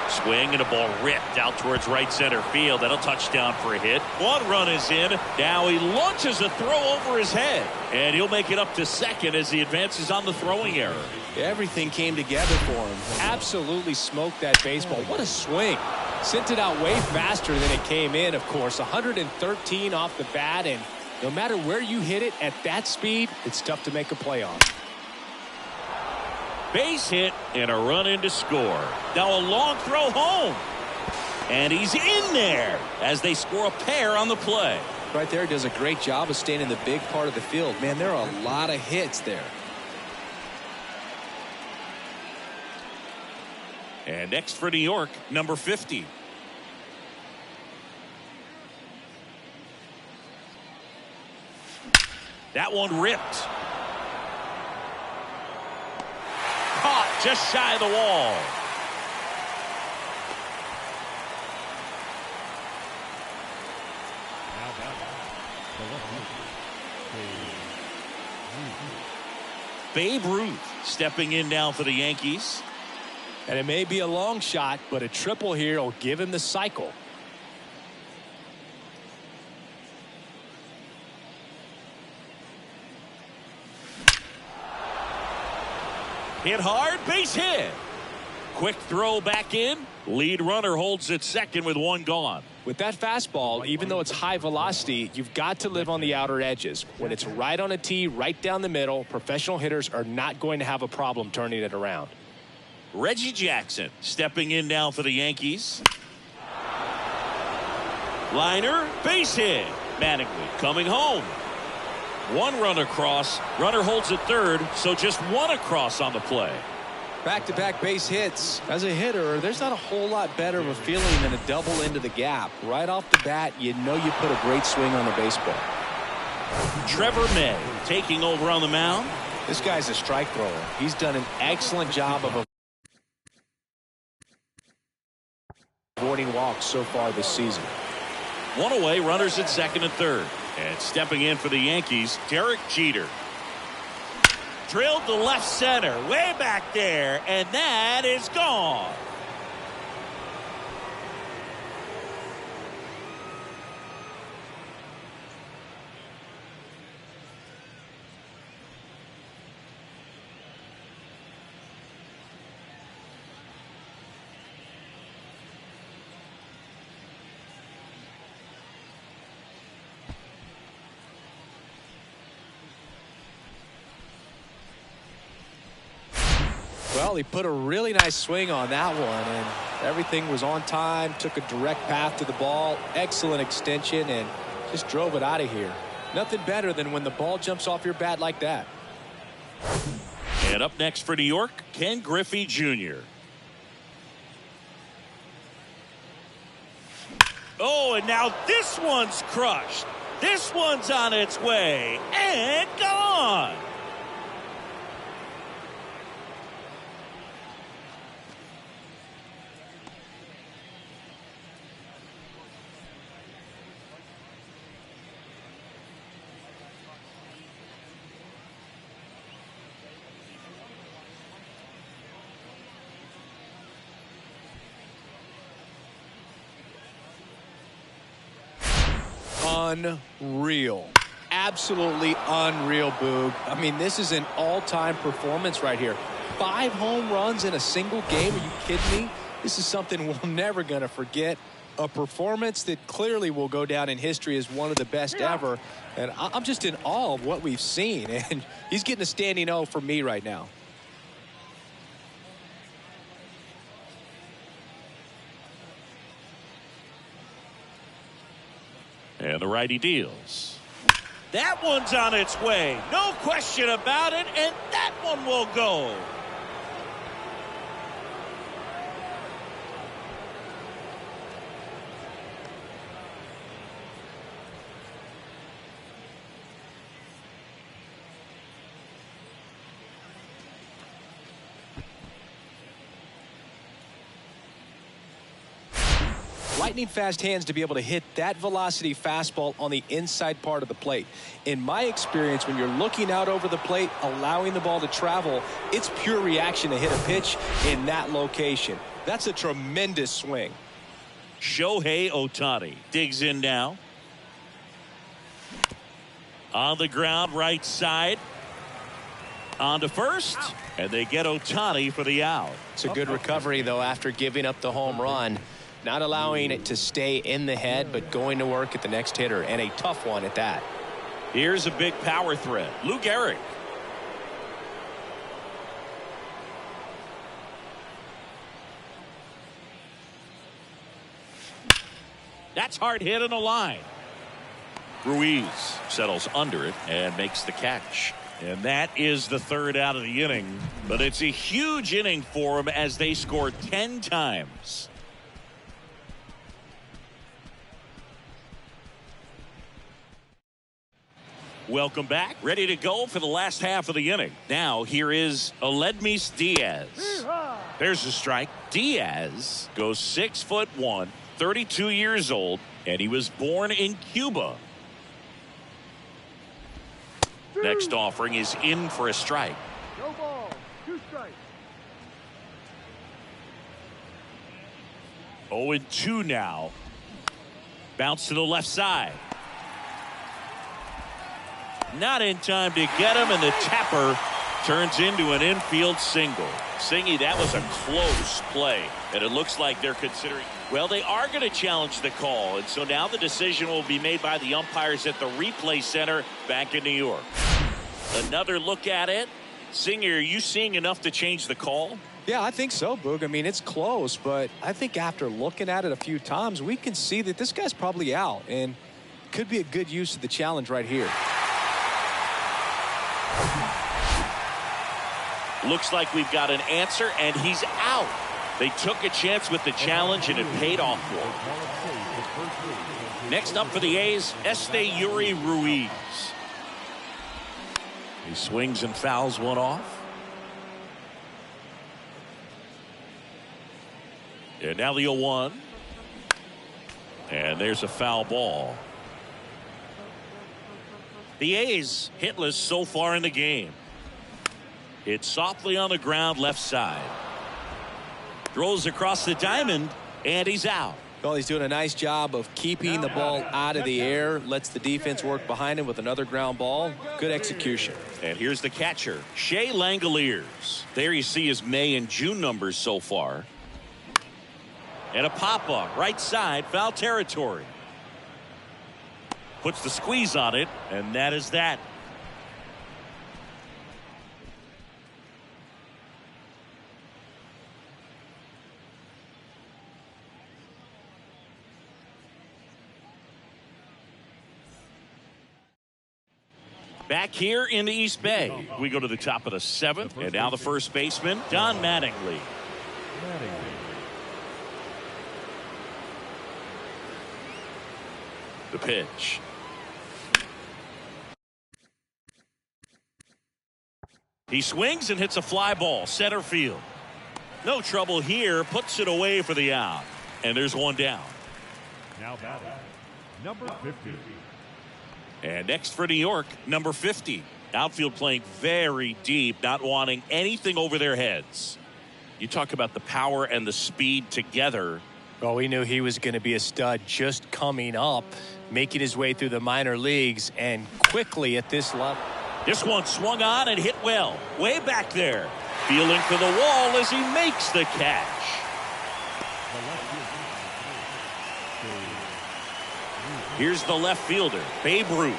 Swing and a ball ripped out towards right center field. That'll touchdown for a hit. 1 run is in. Now he launches a throw over his head, and he'll make it up to second as he advances on the throwing error. Everything came together for him. Absolutely smoked that baseball. What a swing. Sent it out way faster than it came in, of course. 113 off the bat, and no matter where you hit it at that speed, it's tough to make a play on. Base hit and a run in to score. Now a long throw home. And he's in there as they score a pair on the play. Right there, does a great job of staying in the big part of the field. Man, there are a lot of hits there. And next for New York, number 50. That one ripped. Caught just shy of the wall. Babe Ruth stepping in now for the Yankees. And it may be a long shot, but a triple here will give him the cycle. Hit hard, base hit. Quick throw back in. Lead runner holds at second with 1 gone. With that fastball, even though it's high velocity, you've got to live on the outer edges. When it's right on a tee, right down the middle, professional hitters are not going to have a problem turning it around. Reggie Jackson stepping in now for the Yankees. Liner, base hit. Mattingly coming home. 1 run across. Runner holds at third, so just 1 across on the play. Back-to-back base hits. As a hitter, there's not a whole lot better of a feeling than a double into the gap. Right off the bat, you know you put a great swing on the baseball. Trevor May taking over on the mound. This guy's a strike thrower. He's done an excellent job of avoiding walks so far this season. 1 away, runners at second and third. And stepping in for the Yankees, Derek Jeter. Drilled to left center, way back there, and that is gone. Well, he put a really nice swing on that one, and everything was on time, took a direct path to the ball, excellent extension, and just drove it out of here. Nothing better than when the ball jumps off your bat like that. And up next for New York, Ken Griffey Jr. Oh, and now this one's crushed. This one's on its way and gone. Unreal. Absolutely unreal, Boog. I mean, this is an all-time performance right here. 5 home runs in a single game. Are you kidding me? This is something we're never going to forget. A performance that clearly will go down in history as one of the best ever. And I'm just in awe of what we've seen. And he's getting a standing O for me right now. And the righty deals. That one's on its way. No question about it. And that one will go. Lightning fast hands to be able to hit that velocity fastball on the inside part of the plate. In my experience, when you're looking out over the plate, allowing the ball to travel, it's pure reaction to hit a pitch in that location. That's a tremendous swing. Shohei Ohtani digs in now. On the ground, right side. On to first, and they get Ohtani for the out. It's a good recovery, though, after giving up the home run. Not allowing it to stay in the head, but going to work at the next hitter, and a tough one at that. Here's a big power threat. Lou Gehrig. That's hard hit on the line. Ruiz settles under it and makes the catch. And that is the 3rd out of the inning. But it's a huge inning for him as they score 10 times. Welcome back. Ready to go for the last half of the inning. Now here is Aledmys Diaz. There's a strike. Diaz goes 6'1", 32 years old, and he was born in Cuba. Next offering is in for a strike. No ball, 2 strikes. 0-2 now. Bounce to the left side. Not in time to get him, and the tapper turns into an infield single. Singy, that was a close play, and it looks like they're considering. Well, they are going to challenge the call, and so now the decision will be made by the umpires at the replay center back in New York. Another look at it. Singer, are you seeing enough to change the call? Yeah, I think so, Boog. I mean, it's close, but I think after looking at it a few times, we can see that this guy's probably out, and could be a good use of the challenge right here. Looks like we've got an answer, and he's out. They took a chance with the challenge, and it paid off for him. Next up for the A's, Esteury Ruiz. He swings and fouls one off. And now the 0-1. And there's a foul ball. The A's hitless so far in the game. Hit softly on the ground left side. Throws across the diamond, and he's out. Well, he's doing a nice job of keeping the ball out of the air. Lets the defense work behind him with another ground ball. Good execution. And here's the catcher, Shea Langoliers. There you see his May and June numbers so far. And a pop-up, right side, foul territory. Puts the squeeze on it, and that is that. Back here in the East Bay, we go to the top of the 7th, and now the first baseman, Don Mattingly. The pitch. He swings and hits a fly ball, center field. No trouble here, puts it away for the out. And there's one down. Now batting, number 50. And next for New York, number 50. Outfield playing very deep, not wanting anything over their heads. You talk about the power and the speed together. Well, we knew he was going to be a stud just coming up, making his way through the minor leagues, and quickly at this level. This one swung on and hit well. Way back there. Feeling for the wall as he makes the catch. Here's the left fielder, Babe Ruth.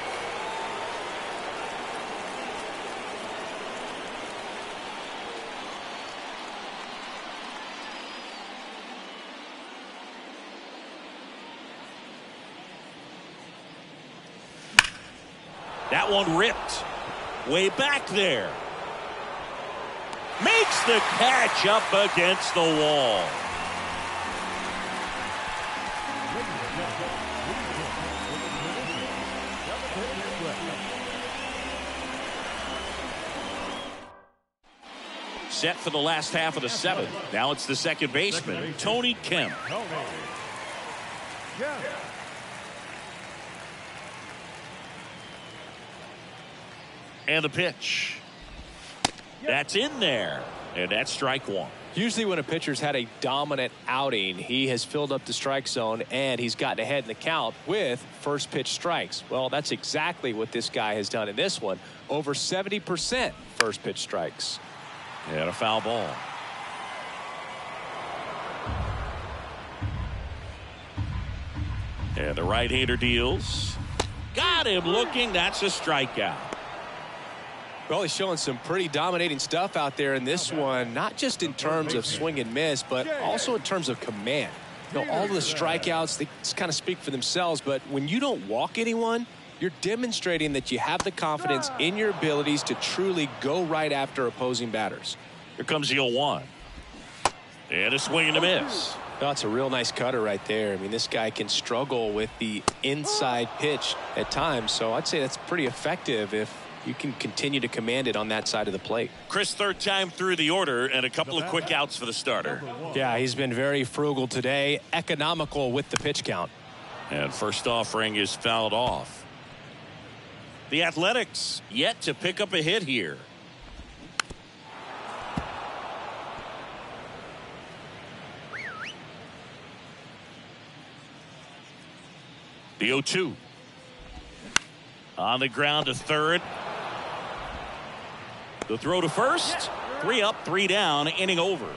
That one ripped. Way back there. Makes the catch up against the wall. Set for the last half of the 7th. Now it's the second baseman, Tony Kemp. And the pitch. That's in there. And that's strike one. Usually when a pitcher's had a dominant outing, he has filled up the strike zone and he's gotten ahead in the count with first pitch strikes. Well, that's exactly what this guy has done in this one. Over 70% first pitch strikes. And a foul ball. And the right-hander deals. Got him looking. That's a strikeout. Well, he's showing some pretty dominating stuff out there in this one, not just in terms of swing and miss, but also in terms of command. You know, all of the strikeouts, they just kind of speak for themselves, but when you don't walk anyone, you're demonstrating that you have the confidence in your abilities to truly go right after opposing batters. Here comes the 0-1. And a swing and a miss. That's a real nice cutter right there. I mean, this guy can struggle with the inside pitch at times, so I'd say that's pretty effective if you can continue to command it on that side of the plate. Chris, third time through the order, and a couple of quick outs for the starter. Yeah, he's been very frugal today, economical with the pitch count. And first offering is fouled off. The Athletics yet to pick up a hit here. The 0-2. On the ground to third. The throw to first. 3 up, 3 down, inning over.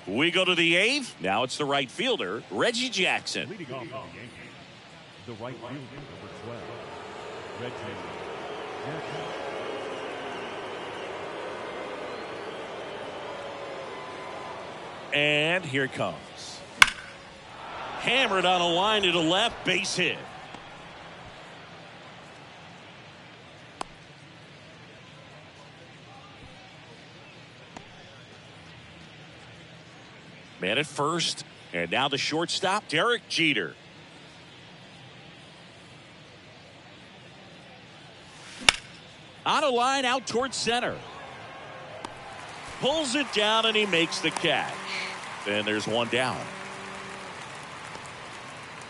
We go to the 8th. Now it's the right fielder, Reggie Jackson. Leading off for the Yankees, the right fielder, number 12, Reggie Jackson. And here it comes. Hammered on a line to the left, base hit. Man at first, and now the shortstop, Derek Jeter. On a line out towards center. Pulls it down and he makes the catch. And there's one down.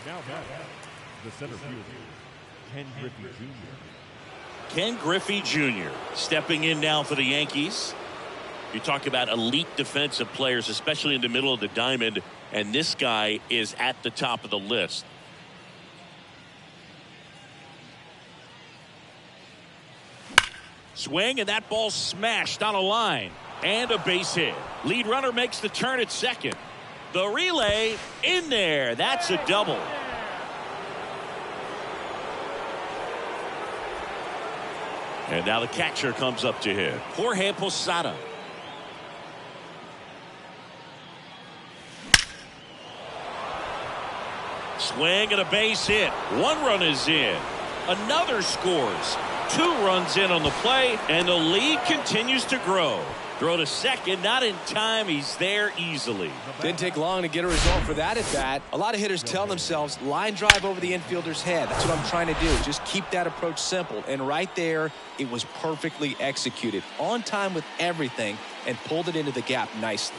Now back, the center fielder, Ken Griffey Jr. Ken Griffey Jr. stepping in now for the Yankees. You talk about elite defensive players, especially in the middle of the diamond, and this guy is at the top of the list. Swing, and that ball smashed on a line. And a base hit. Lead runner makes the turn at second. The relay in there. That's a double. And now the catcher comes up to hit. Jorge Posada. Swing and a base hit. 1 run is in. Another scores. 2 runs in on the play, and the lead continues to grow. Throw to second, not in time. He's there easily. Didn't take long to get a result for that at bat. A lot of hitters tell themselves, line drive over the infielder's head. That's what I'm trying to do. Just keep that approach simple. And right there, it was perfectly executed. On time with everything, and pulled it into the gap nicely.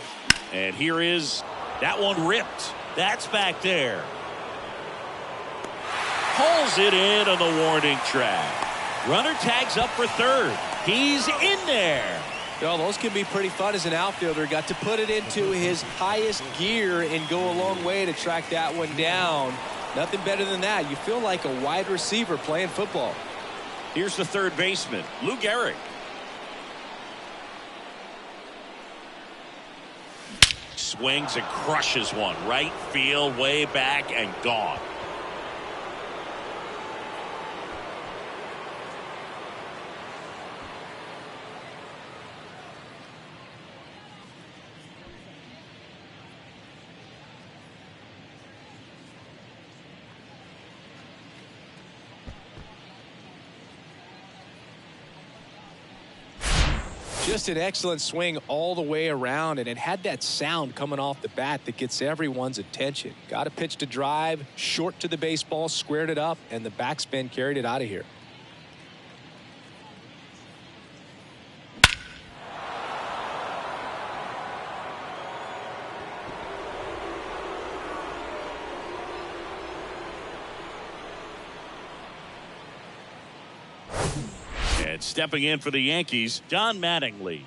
And here is that one ripped. That's back there. Pulls it in on the warning track. Runner tags up for third. He's in there. Well, those can be pretty fun as an outfielder. Got to put it into his highest gear and go a long way to track that one down. Nothing better than that. You feel like a wide receiver playing football. Here's the third baseman, Lou Gehrig. Swings and crushes one. Right field, way back, and gone. Just an excellent swing all the way around, and it had that sound coming off the bat that gets everyone's attention. Got a pitch to drive, short to the baseball, squared it up, and the backspin carried it out of here. And stepping in for the Yankees, Don Mattingly.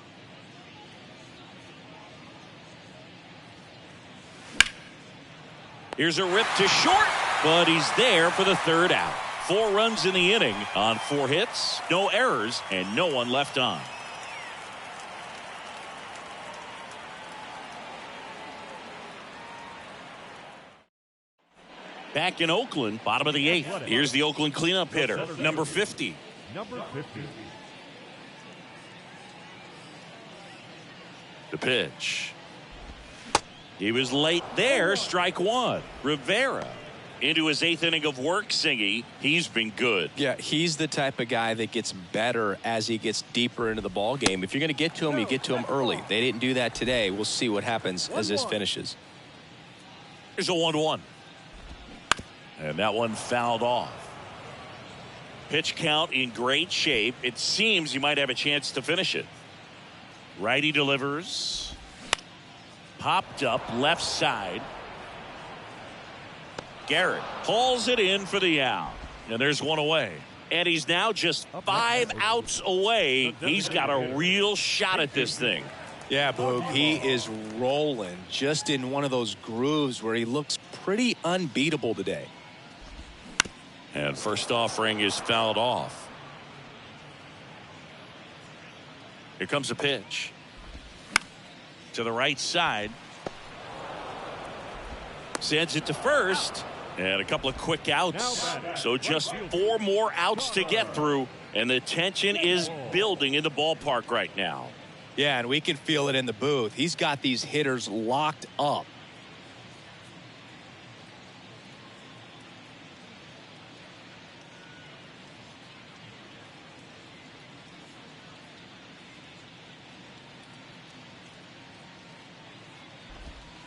Here's a rip to short, but he's there for the third out. 4 runs in the inning on 4 hits, no errors, and no one left on. Back in Oakland, bottom of the 8th. Here's the Oakland cleanup hitter, number 50. Number 50. The pitch. He was late there. Strike 1. Rivera into his 8th inning of work. Singy, he's been good. Yeah, he's the type of guy that gets better as he gets deeper into the ball game. If you're going to get to him, you get to him early. They didn't do that today. We'll see what happens as this finishes. Here's a 1-1. And that one fouled off. Pitch count in great shape. It seems you might have a chance to finish it. Righty delivers. Popped up left side. Garrett pulls it in for the out. And there's one away. And he's now just 5 outs away. He's got a real shot at this thing. Yeah, Boog, he is rolling just in one of those grooves where he looks pretty unbeatable today. And first offering is fouled off. Here comes a pitch. To the right side. Sends it to first. And a couple of quick outs. So just 4 more outs to get through. And the tension is building in the ballpark right now. Yeah, and we can feel it in the booth. He's got these hitters locked up.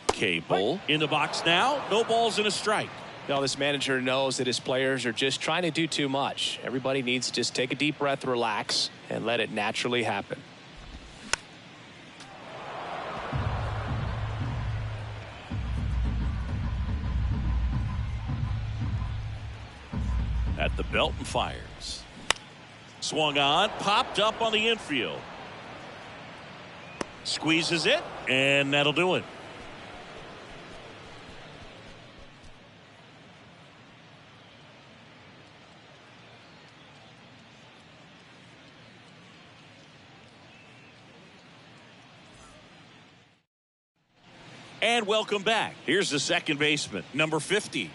Cable in the box now. No balls and a strike. Now this manager knows that his players are just trying to do too much. Everybody needs to just take a deep breath, relax, and let it naturally happen. At the belt and fires. Swung on, popped up on the infield. Squeezes it, and that'll do it. And welcome back. Here's the second baseman, number 50.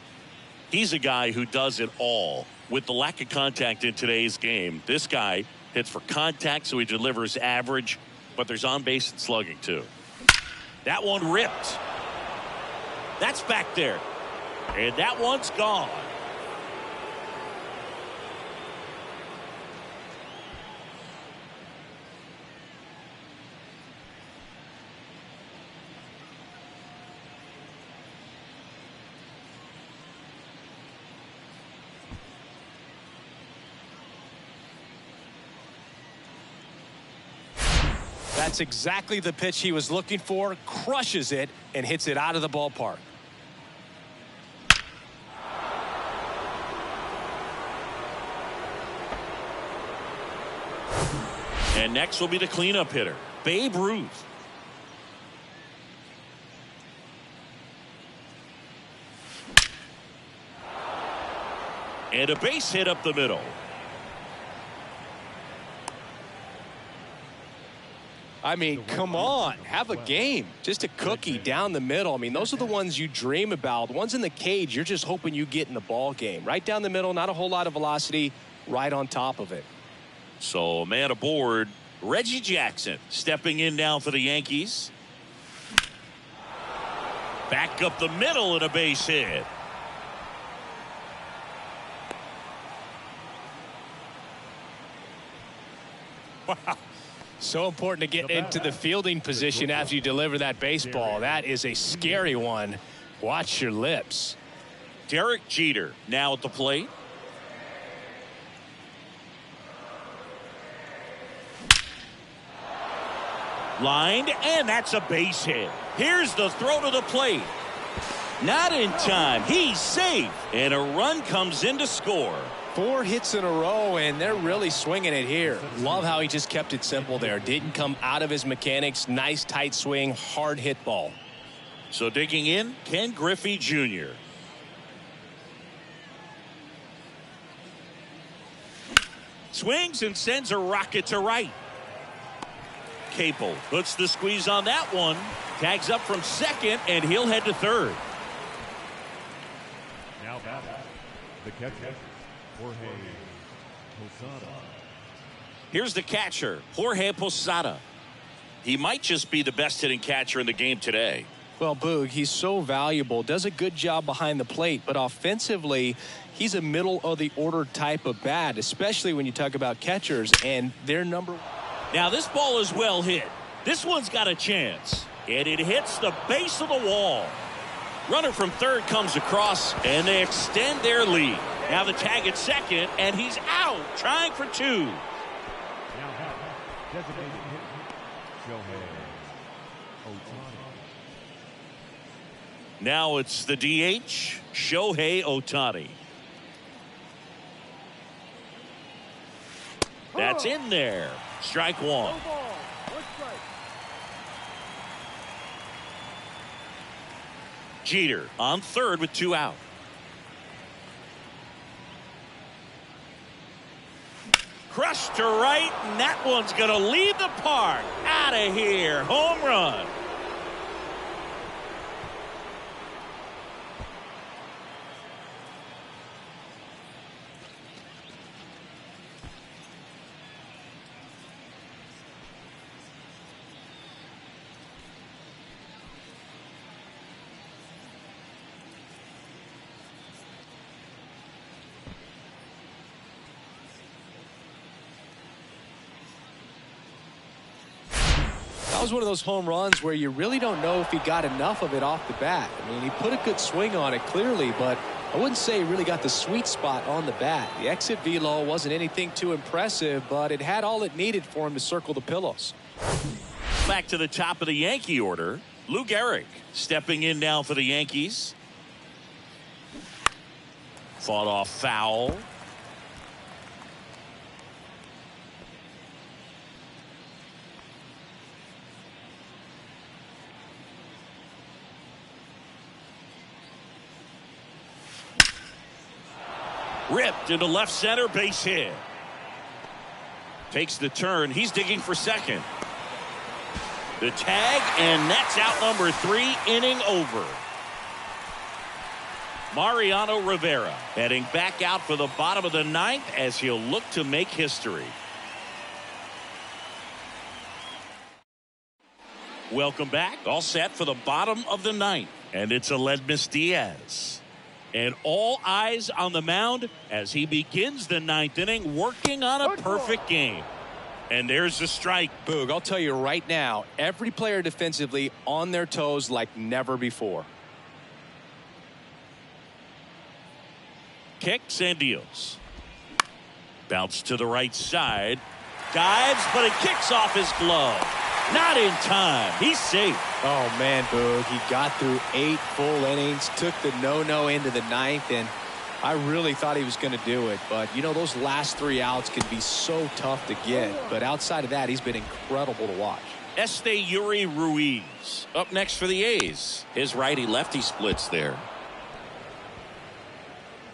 He's a guy who does it all. With the lack of contact in today's game, this guy hits for contact, so he delivers average, but there's on base and slugging too. That one ripped. That's back there. And that one's gone. That's exactly the pitch he was looking for. Crushes it and hits it out of the ballpark. And next will be the cleanup hitter, Babe Ruth. And a base hit up the middle. I mean, come on, have a game. Just a cookie down the middle. I mean, those are the ones you dream about. The ones in the cage, you're just hoping you get in the ball game. Right down the middle, not a whole lot of velocity, right on top of it. So, man aboard, Reggie Jackson stepping in now for the Yankees. Back up the middle and a base hit. Wow. So important to get into the fielding position after you deliver that baseball. That is a scary one. Watch your lips. Derek Jeter now at the plate. Lined, and that's a base hit. Here's the throw to the plate. Not in time. He's safe. And a run comes in to score. 4 hits in a row, and they're really swinging it here. Love how he just kept it simple there. Didn't come out of his mechanics. Nice tight swing, hard hit ball. So digging in, Ken Griffey Jr. Swings and sends a rocket to right. Capel puts the squeeze on that one. Tags up from second, and he'll head to third. Now batting, the catcher, Jorge Posada. Here's the catcher, Jorge Posada. He might just be the best hitting catcher in the game today. Well, Boog, he's so valuable, does a good job behind the plate, but offensively, he's a middle-of-the-order type of bat, especially when you talk about catchers, and their number. Now, this ball is well hit. This one's got a chance, and it hits the base of the wall. Runner from third comes across, and they extend their lead. Now the tag at second, and he's out, trying for 2. Now designated hitter, Shohei Ohtani. Now it's the DH, Shohei Ohtani. That's in there. Strike 1. No ball. 1 strike. Jeter on third with 2 out. Crushed to right, and that one's going to leave the park. Out of here. Home run. That was one of those home runs where you really don't know if he got enough of it off the bat. I mean, he put a good swing on it clearly, but I wouldn't say he really got the sweet spot on the bat. The exit velo wasn't anything too impressive, but it had all it needed for him to circle the pillows. Back to the top of the Yankee order, Lou Gehrig stepping in now for the Yankees. Fought off foul. Ripped into left center, base hit. Takes the turn. He's digging for second. The tag, and that's out number 3, inning over. Mariano Rivera heading back out for the bottom of the 9th as he'll look to make history. Welcome back. All set for the bottom of the 9th. And it's Aledmys Diaz. And all eyes on the mound as he begins the ninth inning, working on a perfect game. And there's the strike. Boog, I'll tell you right now, every player defensively on their toes like never before. Kicks and deals. Bounce to the right side. Dives, but it kicks off his glove. Not in time. He's safe. Oh, man, Boog. He got through 8 full innings, took the no-no into the ninth, and I really thought he was going to do it. But, you know, those last 3 outs can be so tough to get. But outside of that, he's been incredible to watch. Yuri Ruiz up next for the A's. His righty-lefty splits there.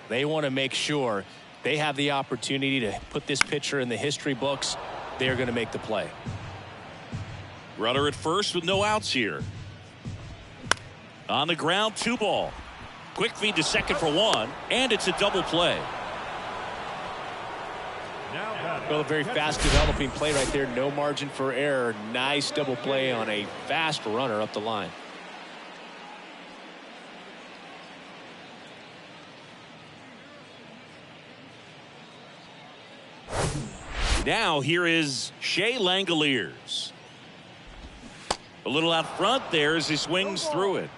They want to make sure they have the opportunity to put this pitcher in the history books. They're going to make the play. Runner at first with no outs here. On the ground, 2 ball. Quick feed to second for 1, and it's a double play. Well, a very fast developing play right there. No margin for error. Nice double play on a fast runner up the line. Now here is Shea Langoliers. A little out front there as he swings through it.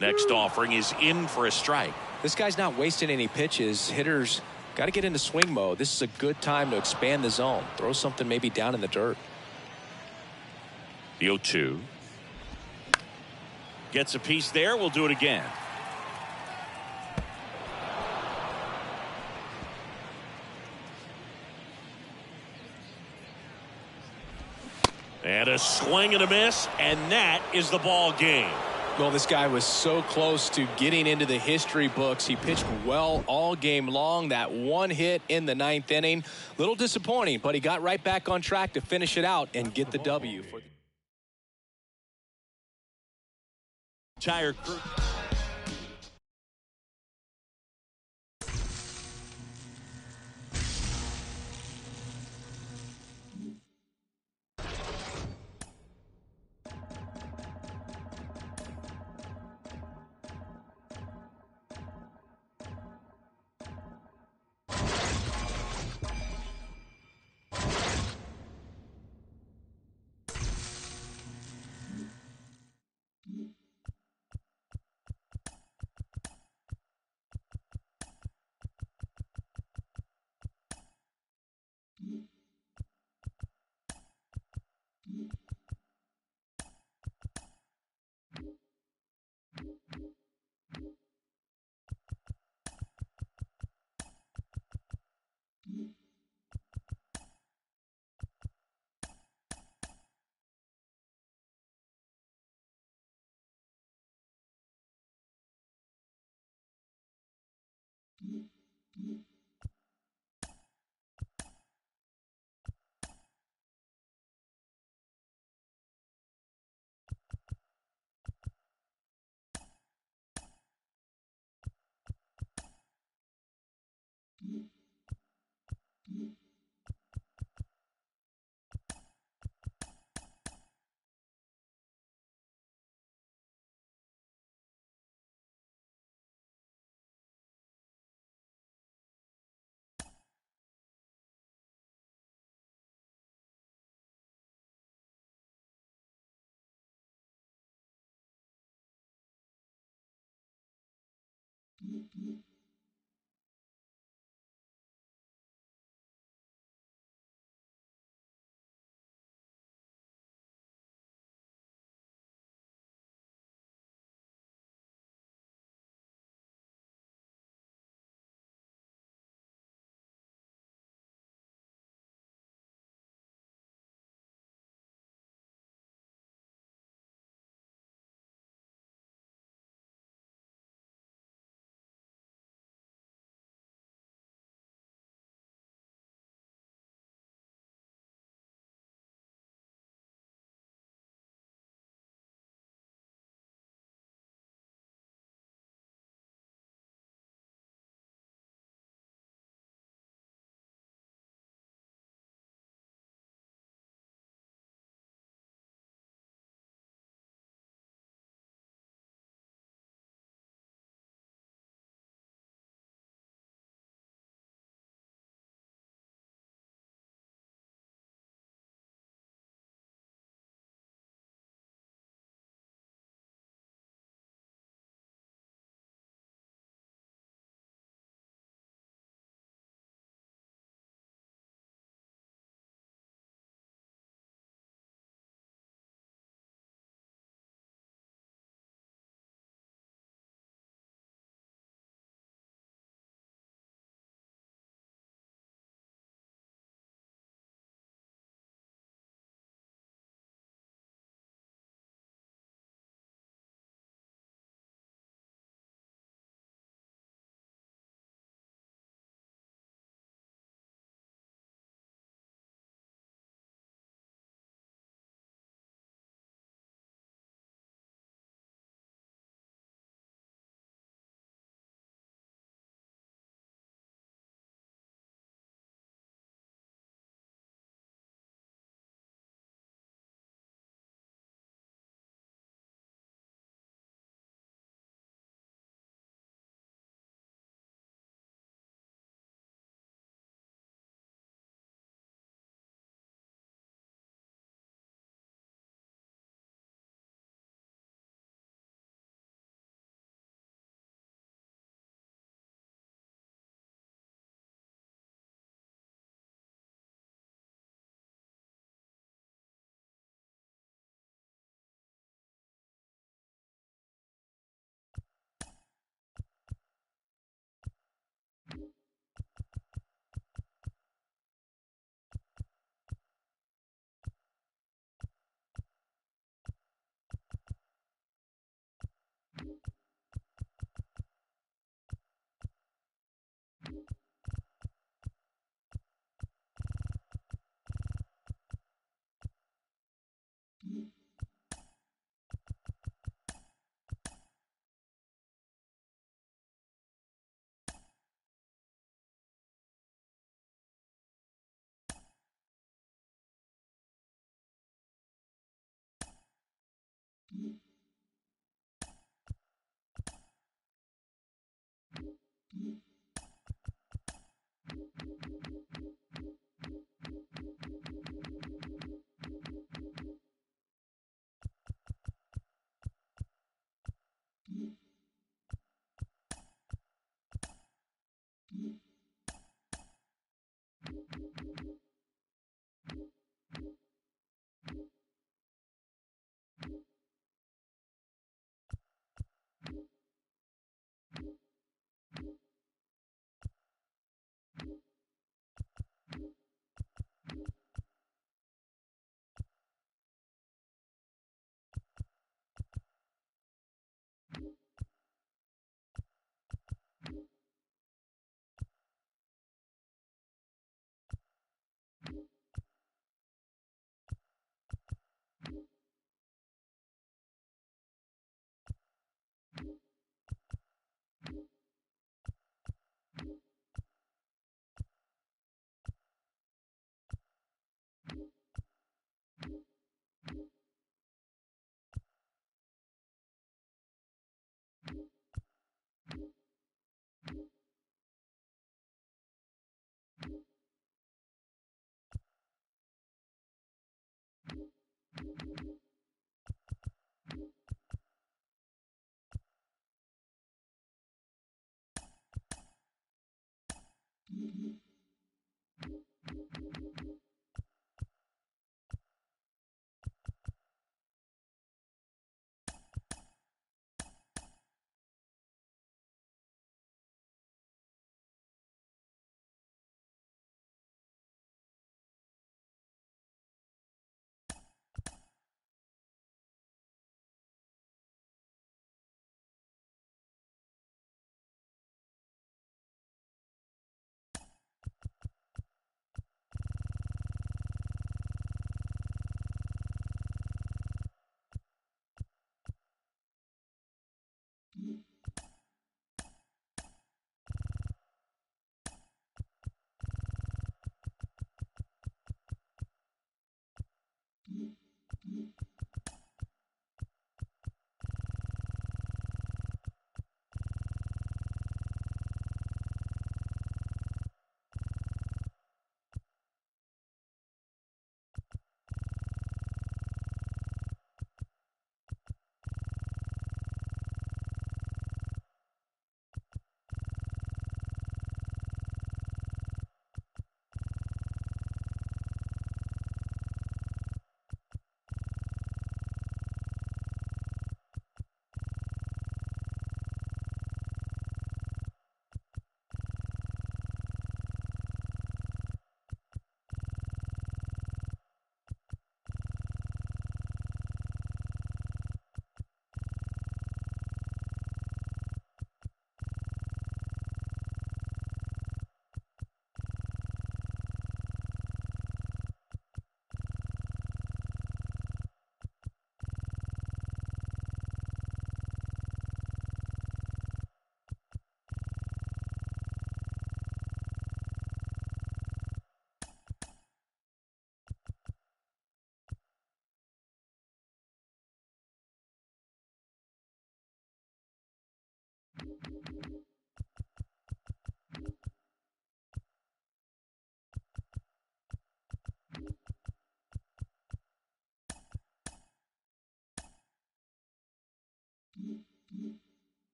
Next offering is in for a strike. This guy's not wasting any pitches. Hitters got to get into swing mode. This is a good time to expand the zone. Throw something maybe down in the dirt. The 0-2. Gets a piece there. We'll do it again. And a swing and a miss, and that is the ball game. Well, this guy was so close to getting into the history books. He pitched well all game long. That one hit in the ninth inning. Little disappointing, but he got right back on track to finish it out and get the W. Tire crew.